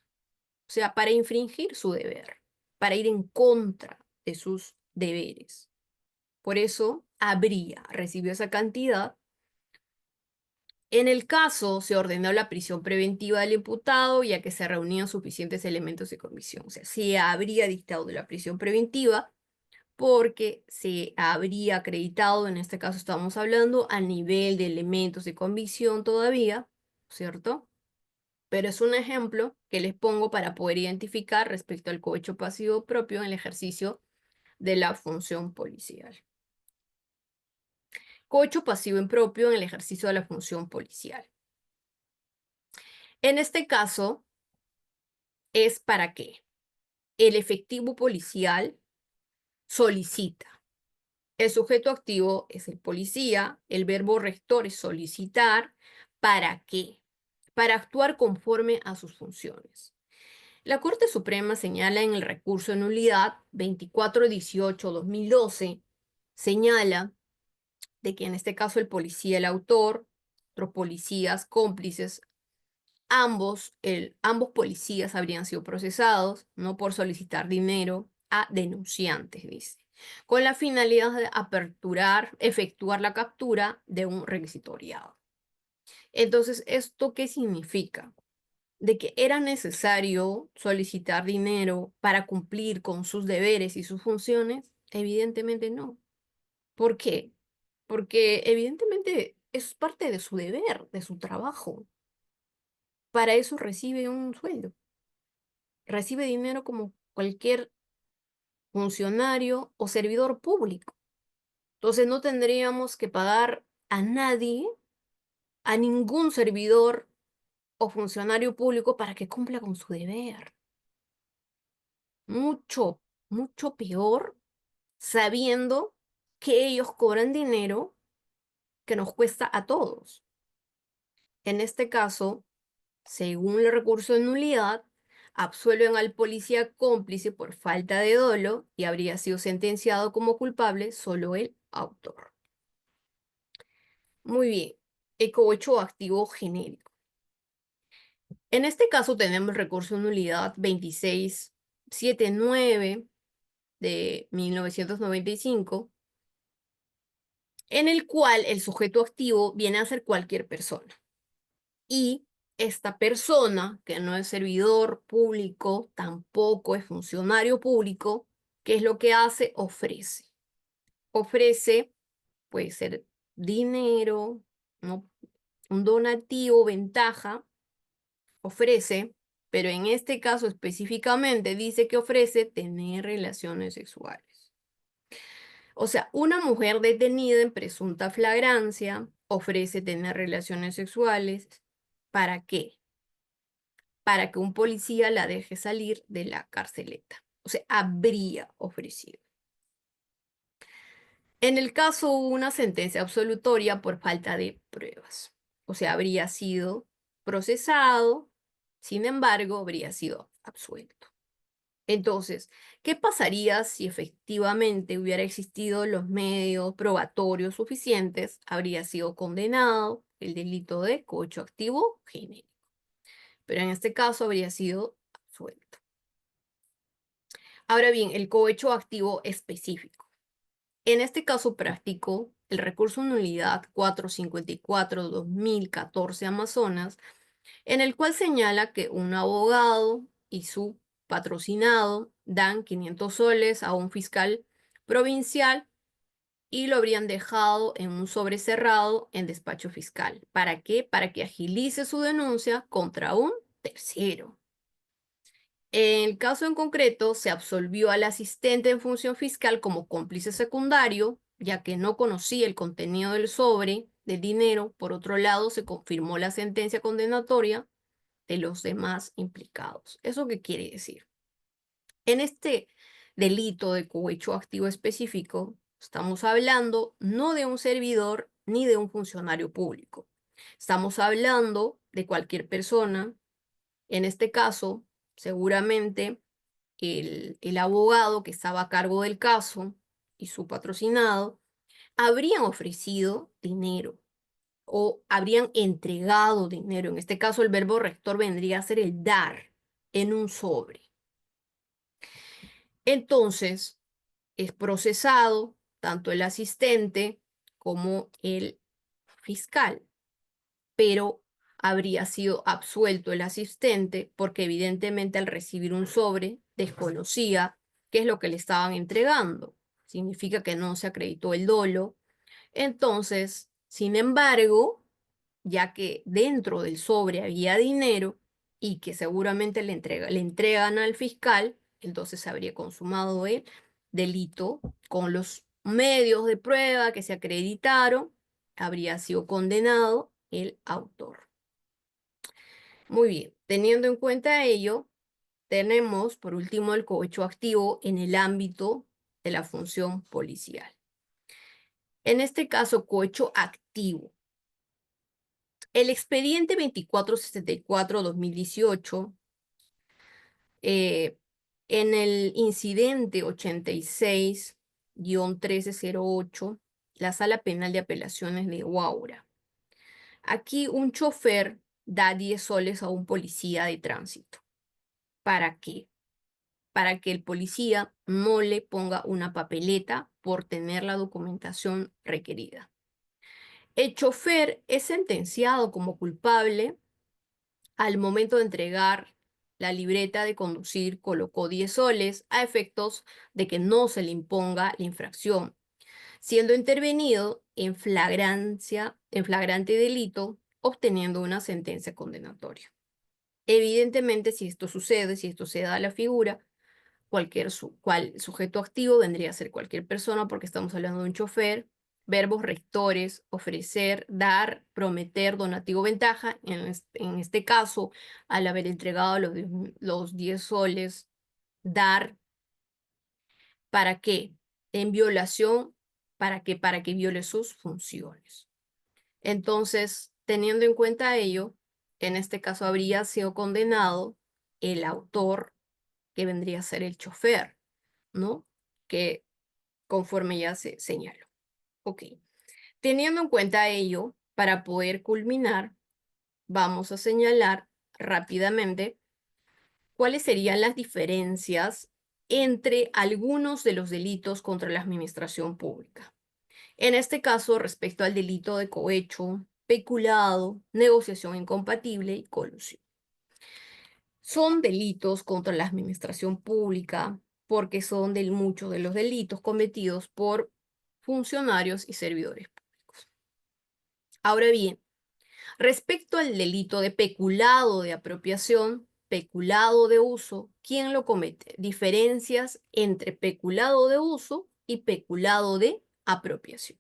O sea, para infringir su deber, para ir en contra de sus deberes. Por eso recibió esa cantidad En el caso, se ordenó la prisión preventiva del imputado, ya que se reunían suficientes elementos de convicción. O sea, se habría dictado la prisión preventiva porque se habría acreditado, en este caso estamos hablando, a nivel de elementos de convicción todavía, ¿cierto? Pero es un ejemplo que les pongo para poder identificar respecto al cohecho pasivo propio en el ejercicio de la función policial. Cohecho pasivo impropio en el ejercicio de la función policial. En este caso, ¿es para qué? El efectivo policial solicita. El sujeto activo es el policía, el verbo rector es solicitar. ¿Para qué? Para actuar conforme a sus funciones. La Corte Suprema señala en el recurso de nulidad 2418-2012, señala de que en este caso el policía, el autor, otros policías cómplices, ambos policías habrían sido procesados, no por solicitar dinero a denunciantes, dice, con la finalidad de efectuar la captura de un requisitoriado. Entonces, ¿esto qué significa? De que era necesario solicitar dinero para cumplir con sus deberes y sus funciones, evidentemente no. ¿Por qué? Porque evidentemente es parte de su deber, de su trabajo. Para eso recibe un sueldo. Recibe dinero como cualquier funcionario o servidor público. Entonces no tendríamos que pagar a nadie, a ningún servidor o funcionario público para que cumpla con su deber. Mucho, mucho peor sabiendo que ellos cobran dinero que nos cuesta a todos. En este caso, según el recurso de nulidad, absuelven al policía cómplice por falta de dolo y habría sido sentenciado como culpable solo el autor. Muy bien, ecohecho activo genérico. En este caso tenemos recurso de nulidad 2679 de 1995, en el cual el sujeto activo viene a ser cualquier persona. Y esta persona, que no es servidor público, tampoco es funcionario público, ¿qué es lo que hace? Ofrece. Ofrece, puede ser dinero, ¿no? Un donativo, ventaja, ofrece, pero en este caso específicamente dice que ofrece tener relaciones sexuales. O sea, una mujer detenida en presunta flagrancia ofrece tener relaciones sexuales. ¿Para qué? Para que un policía la deje salir de la carceleta. O sea, habría ofrecido. En el caso hubo una sentencia absolutoria por falta de pruebas. O sea, habría sido procesado, sin embargo, habría sido absuelto. Entonces, ¿qué pasaría si efectivamente hubiera existido los medios probatorios suficientes? Habría sido condenado el delito de cohecho activo genérico, pero en este caso habría sido absuelto. Ahora bien, el cohecho activo específico. En este caso práctico, el recurso de nulidad 454-2014 Amazonas, en el cual señala que un abogado y su patrocinado dan 500 soles a un fiscal provincial y lo habrían dejado en un sobre cerrado en despacho fiscal. ¿Para qué? Para que agilice su denuncia contra un tercero. En el caso en concreto, se absolvió al asistente en función fiscal como cómplice secundario, ya que no conocía el contenido del sobre de dinero. Por otro lado, se confirmó la sentencia condenatoria de los demás implicados. ¿Eso qué quiere decir? En este delito de cohecho activo específico, estamos hablando no de un servidor ni de un funcionario público. Estamos hablando de cualquier persona. En este caso, seguramente el abogado que estaba a cargo del caso y su patrocinado habrían ofrecido dinero o habrían entregado dinero. En este caso, el verbo rector vendría a ser el dar en un sobre. Entonces, es procesado tanto el asistente como el fiscal. pero habría sido absuelto el asistente porque evidentemente al recibir un sobre desconocía qué es lo que le estaban entregando. Significa que no se acreditó el dolo. Entonces, sin embargo, ya que dentro del sobre había dinero y que seguramente le entregan al fiscal, entonces se habría consumado el delito con los medios de prueba que se acreditaron, habría sido condenado el autor. Muy bien, teniendo en cuenta ello, tenemos por último el cohecho activo en el ámbito de la función policial. En este caso, cohecho activo. El expediente 2464-2018, en el incidente 86-1308, la Sala Penal de Apelaciones de Huaura. Aquí un chofer da 10 soles a un policía de tránsito. ¿Para qué? Para que el policía no le ponga una papeleta por tener la documentación requerida. El chofer es sentenciado como culpable al momento de entregar la libreta de conducir, colocó 10 soles a efectos de que no se le imponga la infracción, siendo intervenido en flagrante delito, obteniendo una sentencia condenatoria. Evidentemente, si esto sucede, si esto se da a la figura, cual sujeto activo vendría a ser cualquier persona porque estamos hablando de un chofer. Verbos rectores: ofrecer, dar, prometer, donativo, ventaja. En este caso, al haber entregado los 10 soles, dar, ¿para qué? En violación, ¿para qué? Para que viole sus funciones. Entonces, teniendo en cuenta ello, en este caso habría sido condenado el autor, que vendría a ser el chofer, ¿no? Que conforme ya se señaló. Ok. Teniendo en cuenta ello, para poder culminar, vamos a señalar rápidamente cuáles serían las diferencias entre algunos de los delitos contra la administración pública. En este caso, respecto al delito de cohecho, peculado, negociación incompatible y colusión. Son delitos contra la administración pública porque son de muchos de los delitos cometidos por funcionarios y servidores públicos. Ahora bien, respecto al delito de peculado de apropiación, peculado de uso, ¿quién lo comete? Diferencias entre peculado de uso y peculado de apropiación.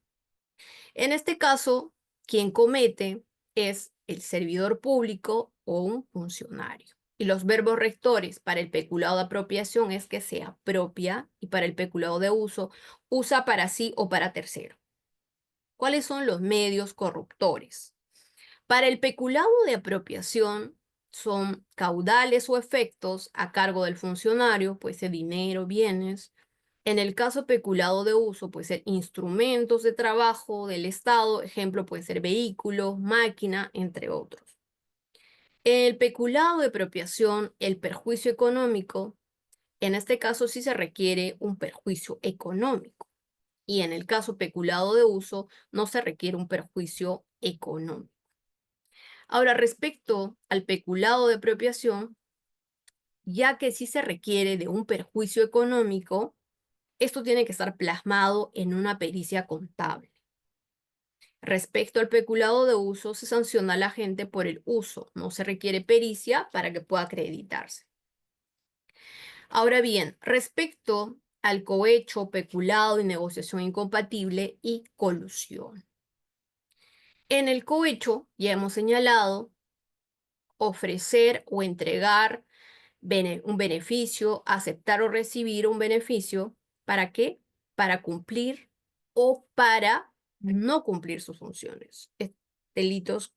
En este caso, quien comete es el servidor público o un funcionario. Y los verbos rectores para el peculado de apropiación es que se apropia, y para el peculado de uso, usa para sí o para tercero. ¿Cuáles son los medios corruptores? Para el peculado de apropiación son caudales o efectos a cargo del funcionario, puede ser dinero, bienes. En el caso peculado de uso, puede ser instrumentos de trabajo del Estado, ejemplo puede ser vehículos, máquina, entre otros. En el peculado de apropiación, el perjuicio económico, en este caso sí se requiere un perjuicio económico. Y en el caso peculado de uso, no se requiere un perjuicio económico. Ahora, respecto al peculado de apropiación, ya que sí se requiere de un perjuicio económico, esto tiene que estar plasmado en una pericia contable. Respecto al peculado de uso, se sanciona a la gente por el uso. No se requiere pericia para que pueda acreditarse. Ahora bien, respecto al cohecho, peculado y negociación incompatible y colusión. En el cohecho, ya hemos señalado, ofrecer o entregar un beneficio, aceptar o recibir un beneficio. ¿Para qué? Para cumplir o para no cumplir sus funciones. Delitos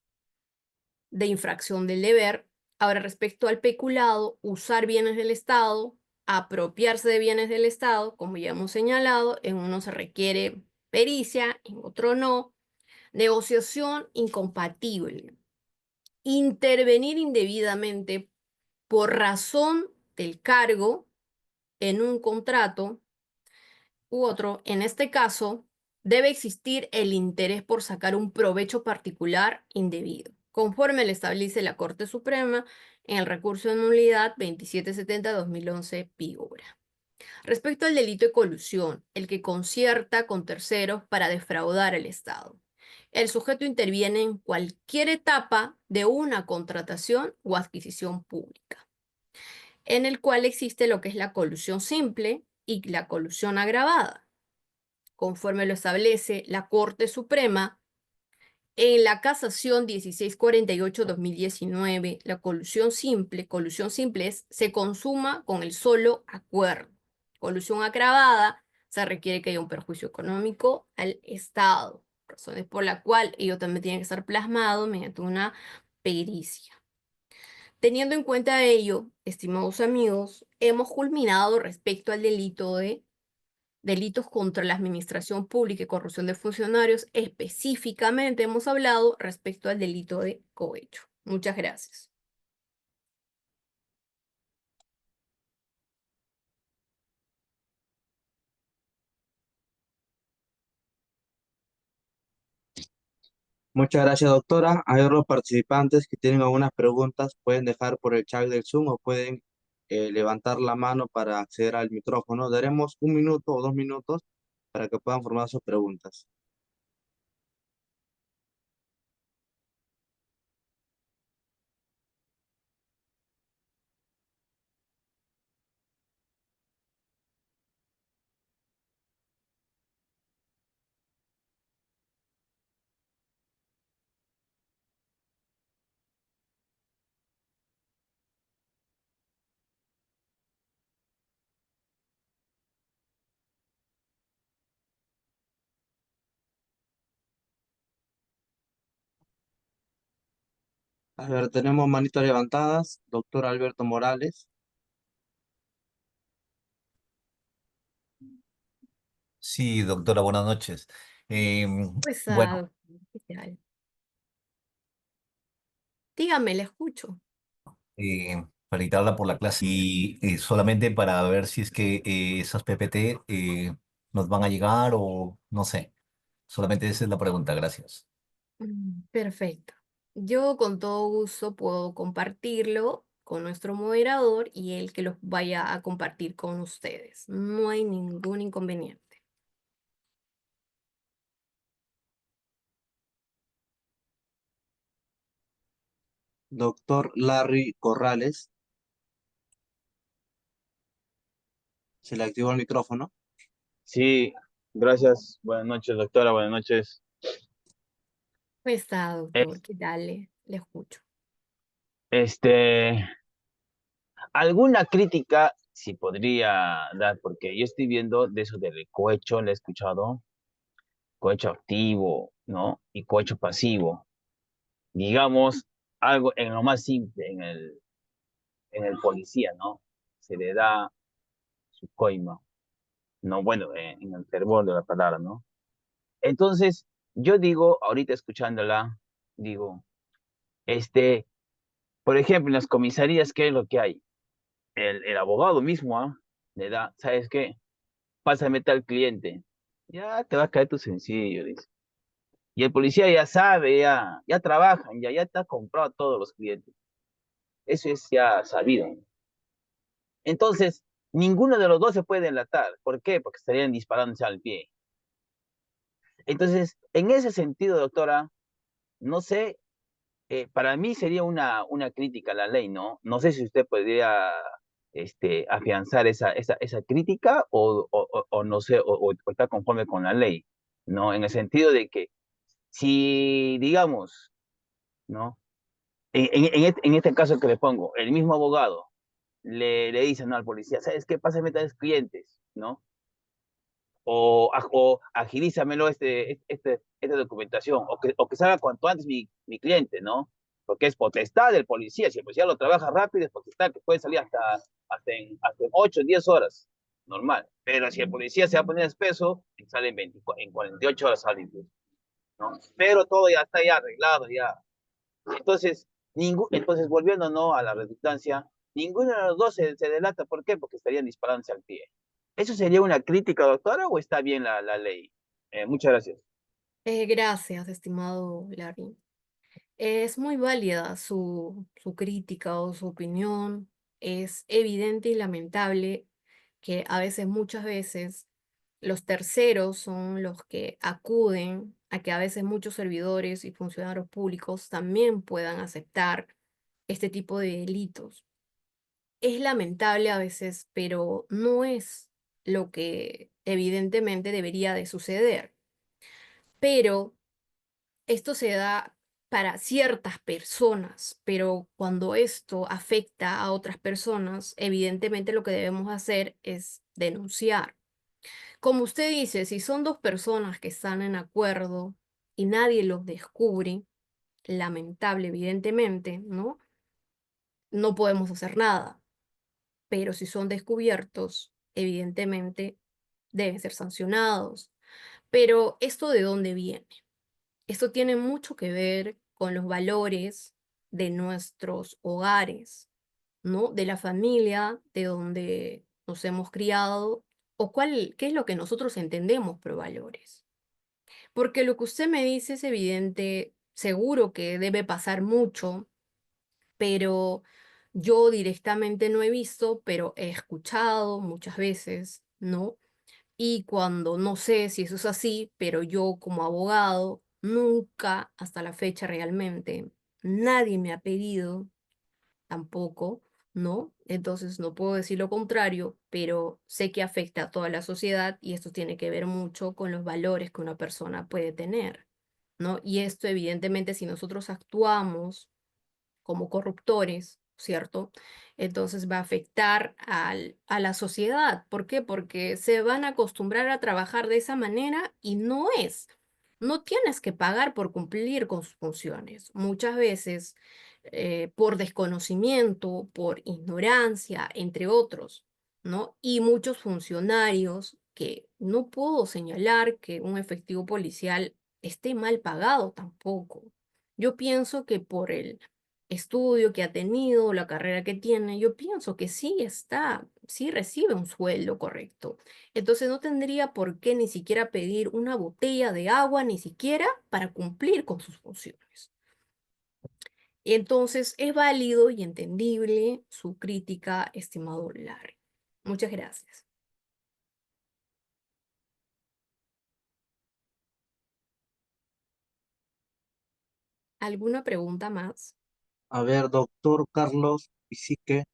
de infracción del deber. Ahora, respecto al peculado, usar bienes del Estado, apropiarse de bienes del Estado, como ya hemos señalado, en uno se requiere pericia, en otro no. Negociación incompatible. Intervenir indebidamente por razón del cargo en un contrato u otro. En este caso, debe existir el interés por sacar un provecho particular indebido. conforme lo establece la Corte Suprema en el recurso de nulidad 2770-2011 Piura. Respecto al delito de colusión, el que concierta con terceros para defraudar al Estado. El sujeto interviene en cualquier etapa de una contratación o adquisición pública, en el cual existe lo que es la colusión simple y la colusión agravada. Conforme lo establece la Corte Suprema, en la casación 1648-2019, la colusión simple se consuma con el solo acuerdo. Colusión agravada, se requiere que haya un perjuicio económico al Estado, razones por la cual ello también tiene que estar plasmado mediante una pericia. Teniendo en cuenta ello, estimados amigos, hemos culminado respecto al delito de delitos contra la administración pública y corrupción de funcionarios. Específicamente hemos hablado respecto al delito de cohecho. Muchas gracias. Muchas gracias, doctora. Hay otros participantes que tienen algunas preguntas, pueden dejar por el chat del Zoom o pueden levantar la mano para acceder al micrófono. Daremos 1 minuto o 2 minutos para que puedan formar sus preguntas. A ver, tenemos manitos levantadas. Doctor Alberto Morales. Sí, doctora, buenas noches. Pues, Bueno, ¿qué tal? Dígame, le escucho. felicitarla por la clase y solamente para ver si es que esas PPT nos van a llegar o no sé. Solamente esa es la pregunta, gracias. Perfecto. Yo con todo gusto puedo compartirlo con nuestro moderador y él que los vaya a compartir con ustedes. No hay ningún inconveniente. Doctor Larry Corrales. Se le activó el micrófono. Sí, gracias. Buenas noches, doctora. Buenas noches. ¿Cómo está, doctor? Es- ¿Qué tal? Le escucho. Este, alguna crítica sí podría dar, porque yo estoy viendo de eso del cohecho, le he escuchado, cohecho activo, ¿no? Y cohecho pasivo. Digamos, algo en lo más simple, en el policía, ¿no? Se le da su coima, ¿no? Bueno, en el fervor de la palabra, ¿no? Entonces, yo digo, ahorita escuchándola, digo, este, por ejemplo, en las comisarías, ¿qué es lo que hay? El abogado mismo le da, ¿sabes qué? Pásame tal cliente. Ya te va a caer tu sencillo, dice. Y el policía ya sabe, ya trabajan, ya está comprado a todos los clientes. Eso es ya sabido. Entonces, ninguno de los dos se puede enlatar. ¿Por qué? Porque estarían disparándose al pie. Entonces, en ese sentido, doctora, no sé, para mí sería una crítica a la ley, ¿no? No sé si usted podría afianzar esa crítica o no sé, o está conforme con la ley, ¿no? En el sentido de que si, digamos, ¿no? En este caso que le pongo, el mismo abogado le dice, ¿no? Al policía, ¿sabes qué? Pásame tales clientes, ¿no? O agilízamelo esta documentación, o que salga cuanto antes mi cliente, ¿no? Porque es potestad del policía, si el policía lo trabaja rápido, es potestad que puede salir hasta en 8 o 10 horas, normal. Pero si el policía se va a poner espeso, sale en 48 horas sale, ¿no? Pero todo ya está ya arreglado, ya. Entonces volviendo, ¿no? A la redundancia, ninguno de los dos se delata. ¿Por qué? Porque estarían disparándose al pie. ¿Eso sería una crítica, doctora, o está bien la ley? Muchas gracias. Gracias, estimado Larry. Es muy válida su crítica o su opinión. Es evidente y lamentable que a veces, muchas veces, los terceros son los que acuden a que a veces muchos servidores y funcionarios públicos también puedan aceptar este tipo de delitos. Es lamentable a veces, pero no es lo que evidentemente debería de suceder. Pero esto se da para ciertas personas, pero cuando esto afecta a otras personas, evidentemente lo que debemos hacer es denunciar. Como usted dice, si son dos personas que están en acuerdo y nadie los descubre, lamentable evidentemente, ¿no? No podemos hacer nada. Pero si son descubiertos, evidentemente deben ser sancionados. Pero ¿esto de dónde viene? Esto tiene mucho que ver con los valores de nuestros hogares, ¿no? De la familia, de donde nos hemos criado, o qué es lo que nosotros entendemos por valores. Porque lo que usted me dice es evidente, seguro que debe pasar mucho, pero yo directamente no he visto, pero he escuchado muchas veces, ¿no? Y cuando no sé si eso es así, pero yo como abogado, nunca hasta la fecha realmente, nadie me ha pedido tampoco, ¿no? Entonces no puedo decir lo contrario, pero sé que afecta a toda la sociedad y esto tiene que ver mucho con los valores que una persona puede tener, ¿no? Y esto evidentemente si nosotros actuamos como corruptores, ¿cierto? Entonces va a afectar a la sociedad. ¿Por qué? Porque se van a acostumbrar a trabajar de esa manera y no es. No tienes que pagar por cumplir con sus funciones. Muchas veces por desconocimiento, por ignorancia, entre otros, ¿no? Y muchos funcionarios que no puedo señalar que un efectivo policial esté mal pagado tampoco. Yo pienso que por el estudio que ha tenido, la carrera que tiene, yo pienso que sí recibe un sueldo correcto. Entonces no tendría por qué ni siquiera pedir una botella de agua, ni siquiera para cumplir con sus funciones. Entonces es válido y entendible su crítica, estimado Larry. Muchas gracias. ¿Alguna pregunta más? A ver, doctor Carlos Isique,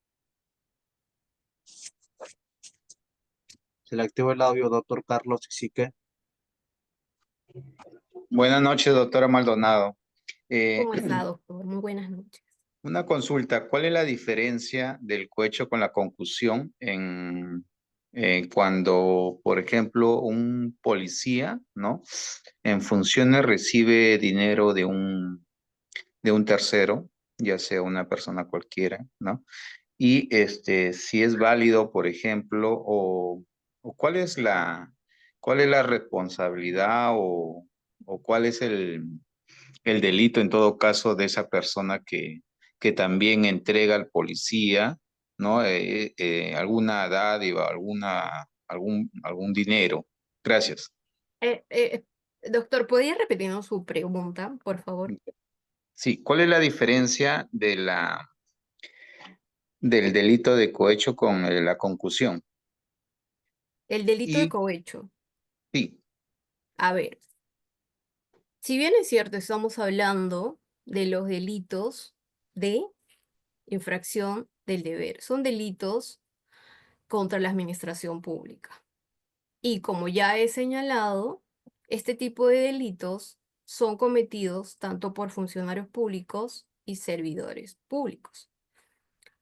se le activó el audio, doctor Carlos Isique. Buenas noches, doctora Maldonado. ¿Cómo está, doctor? Muy buenas noches. Una consulta, ¿cuál es la diferencia del cohecho con la concusión cuando, por ejemplo, un policía, ¿no? En funciones recibe dinero de un tercero, ya sea una persona cualquiera, ¿no? Y si es válido, por ejemplo, o cuál es la responsabilidad o cuál es el delito en todo caso de esa persona que también entrega al policía, ¿no? Alguna dádiva, algún dinero. Gracias. Eh, eh, Doctor, ¿podría repetirnos su pregunta, por favor? Sí, ¿cuál es la diferencia del delito de cohecho con la concusión? El delito de Y cohecho. sí, A ver, si bien es cierto, estamos hablando de los delitos de infracción del deber. Son delitos contra la administración pública. Y como ya he señalado, este tipo de delitos son cometidos tanto por funcionarios públicos y servidores públicos.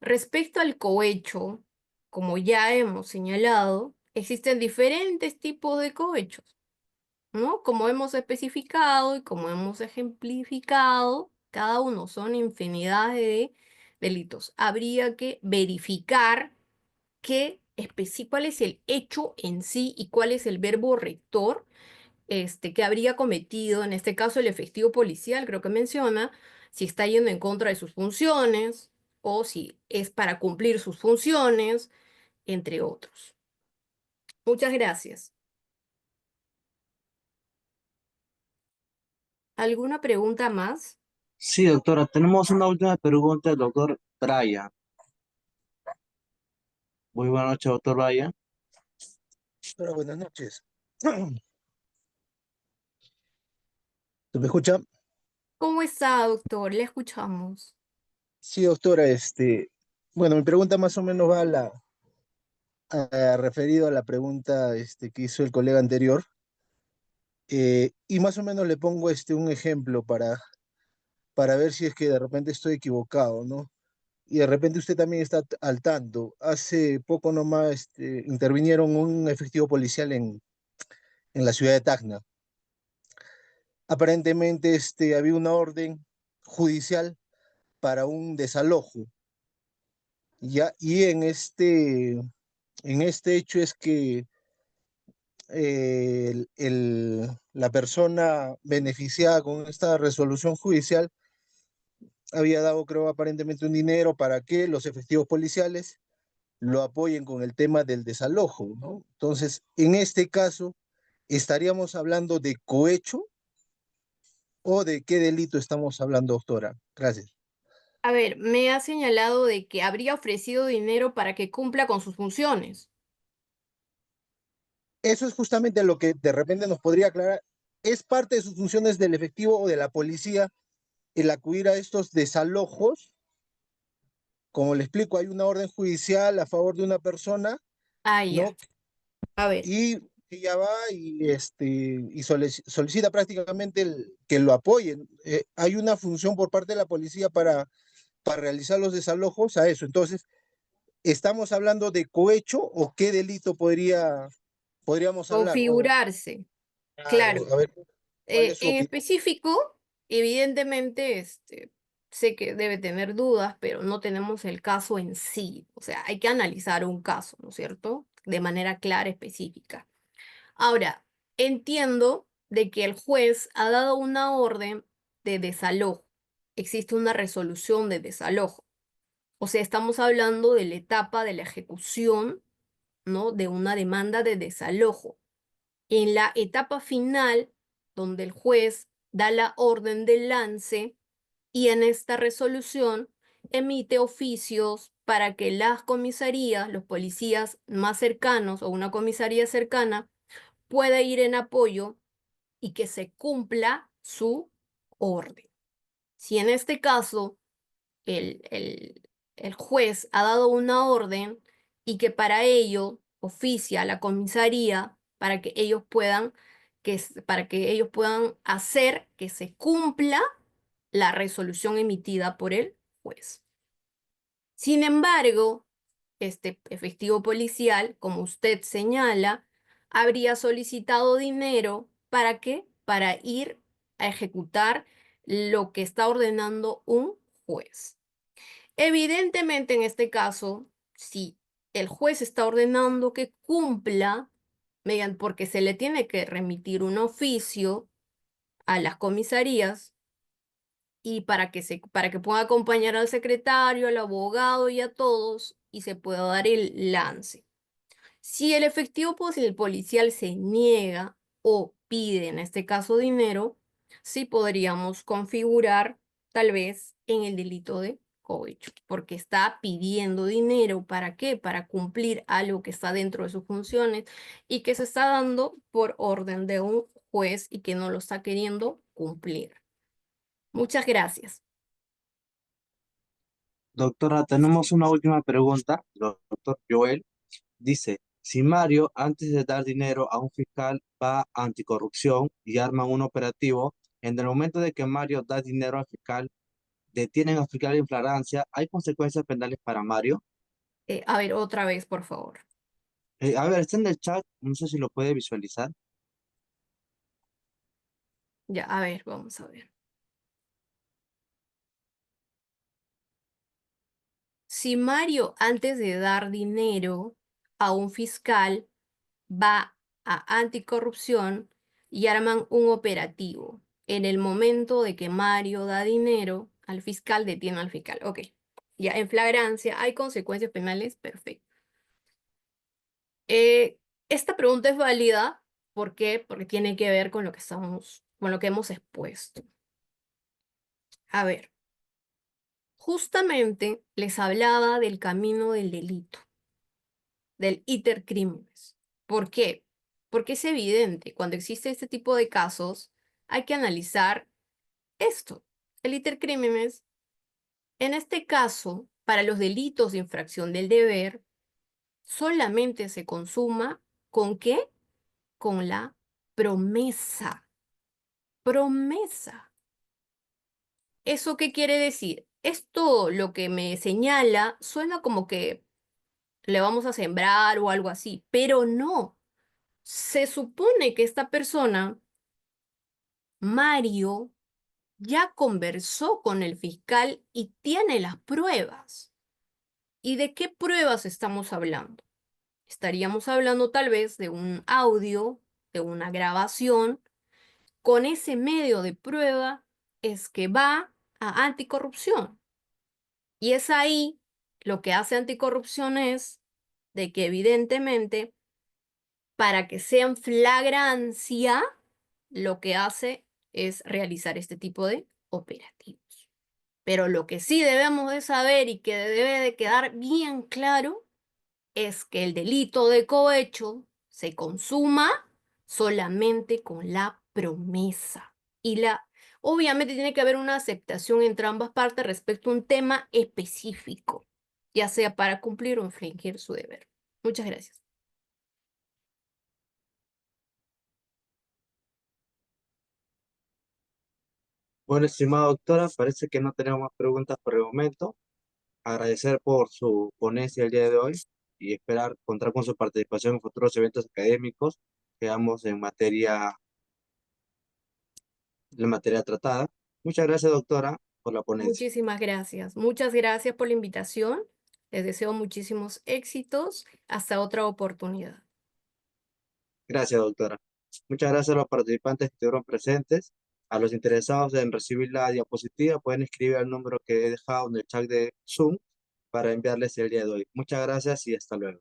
Respecto al cohecho, como ya hemos señalado, existen diferentes tipos de cohechos, ¿no? Como hemos especificado y como hemos ejemplificado, cada uno son infinidad de delitos. Habría que verificar cuál es el hecho en sí y cuál es el verbo rector que habría cometido, en este caso el efectivo policial, creo que menciona, si está yendo en contra de sus funciones o si es para cumplir sus funciones, entre otros. Muchas gracias. ¿Alguna pregunta más? Sí, doctora, tenemos una última pregunta del doctor Brian. Muy buenas noches, doctor Brian. Hola, buenas noches. ¿Se me escucha? ¿Cómo está, doctor? Le escuchamos. Sí, doctora, bueno, mi pregunta más o menos va referido a la pregunta que hizo el colega anterior, y más o menos le pongo un ejemplo para ver si es que de repente estoy equivocado, ¿no? Y de repente usted también está al tanto. Hace poco nomás intervinieron un efectivo policial en la ciudad de Tacna. Aparentemente había una orden judicial para un desalojo. Ya, y en este hecho es que la persona beneficiada con esta resolución judicial había dado, creo, aparentemente un dinero para que los efectivos policiales lo apoyen con el tema del desalojo, ¿no? Entonces, en este caso, ¿estaríamos hablando de cohecho o de qué delito estamos hablando, doctora? Gracias. A ver, me ha señalado de que habría ofrecido dinero para que cumpla con sus funciones. Eso es justamente lo que de repente nos podría aclarar. ¿Es parte de sus funciones del efectivo o de la policía el acudir a estos desalojos? Como le explico, hay una orden judicial a favor de una persona, Ah, ya. ¿no? A ver, Y ella va y solicita prácticamente que lo apoyen. Hay una función por parte de la policía para realizar los desalojos a eso. Entonces, ¿estamos hablando de cohecho o qué delito podríamos hablar? configurarse. Claro. Claro, a ver, ¿cuál es su En opinión? específico, evidentemente, sé que debe tener dudas, pero no tenemos el caso en sí. O sea, hay que analizar un caso, ¿no es cierto? De manera clara, específica. Ahora, entiendo de que el juez ha dado una orden de desalojo. Existe una resolución de desalojo. O sea, estamos hablando de la etapa de la ejecución, ¿no? De una demanda de desalojo. En la etapa final, donde el juez da la orden del lance y en esta resolución emite oficios para que las comisarías, los policías más cercanos o una comisaría cercana pueda ir en apoyo y que se cumpla su orden. Si en este caso el, el, el juez ha dado una orden y que para ello oficia a la comisaría para que ellos puedan, para que ellos puedan hacer que se cumpla la resolución emitida por el juez. Sin embargo, este efectivo policial, como usted señala, habría solicitado dinero ¿para qué? Para ir a ejecutar lo que está ordenando un juez. Evidentemente, en este caso, si el juez está ordenando que cumpla, porque se le tiene que remitir un oficio a las comisarías y para que pueda acompañar al secretario, al abogado y a todos y se pueda dar el lance. Si el efectivo el policial se niega o pide, en este caso, dinero, sí podríamos configurar tal vez en el delito de cohecho, porque está pidiendo dinero. ¿Para qué? Para cumplir algo que está dentro de sus funciones y que se está dando por orden de un juez y que no lo está queriendo cumplir. Muchas gracias. Doctora, tenemos una última pregunta. Doctor Joel dice, si Mario antes de dar dinero a un fiscal va a anticorrupción y arman un operativo, en el momento de que Mario da dinero al fiscal, detienen al fiscal en flagrancia, ¿hay consecuencias penales para Mario? A ver, otra vez, por favor. A ver, está en el chat, no sé si lo puede visualizar. Ya, a ver, vamos a ver. Si Mario, antes de dar dinero a un fiscal, va a anticorrupción y arman un operativo. En el momento de que Mario da dinero al fiscal, detiene al fiscal. Ok, ya en flagrancia, ¿hay consecuencias penales? Perfecto. Eh, esta pregunta es válida. ¿Por qué? Porque tiene que ver con lo que hemos expuesto. A ver, justamente les hablaba del camino del delito, del iter criminis. ¿Por qué? Porque es evidente, cuando existe este tipo de casos, hay que analizar esto. El iter criminis, en este caso, para los delitos de infracción del deber, solamente se consuma ¿con qué? Con la promesa. Promesa. ¿Eso qué quiere decir? Esto lo que me señala suena como que le vamos a sembrar o algo así, pero no. Se supone que esta persona, Mario, ya conversó con el fiscal y tiene las pruebas. ¿Y de qué pruebas estamos hablando? Estaríamos hablando tal vez de un audio, de una grabación. Con ese medio de prueba es que va a anticorrupción. Y es ahí lo que hace anticorrupción es de que evidentemente para que sea en flagrancia, lo que hace es realizar este tipo de operativos. Pero lo que sí debemos de saber y que debe de quedar bien claro es que el delito de cohecho se consuma solamente con la promesa. Obviamente tiene que haber una aceptación entre ambas partes respecto a un tema específico, ya sea para cumplir o infringir su deber. Muchas gracias. Bueno, estimada doctora, parece que no tenemos más preguntas por el momento. Agradecer por su ponencia el día de hoy y esperar contar con su participación en futuros eventos académicos que hagamos en materia tratada. Muchas gracias, doctora, por la ponencia. Muchísimas gracias. Muchas gracias por la invitación. Les deseo muchísimos éxitos. Hasta otra oportunidad. Gracias, doctora. Muchas gracias a los participantes que estuvieron presentes. A los interesados en recibir la diapositiva, pueden escribir al número que he dejado en el chat de Zoom para enviarles el día de hoy. Muchas gracias y hasta luego.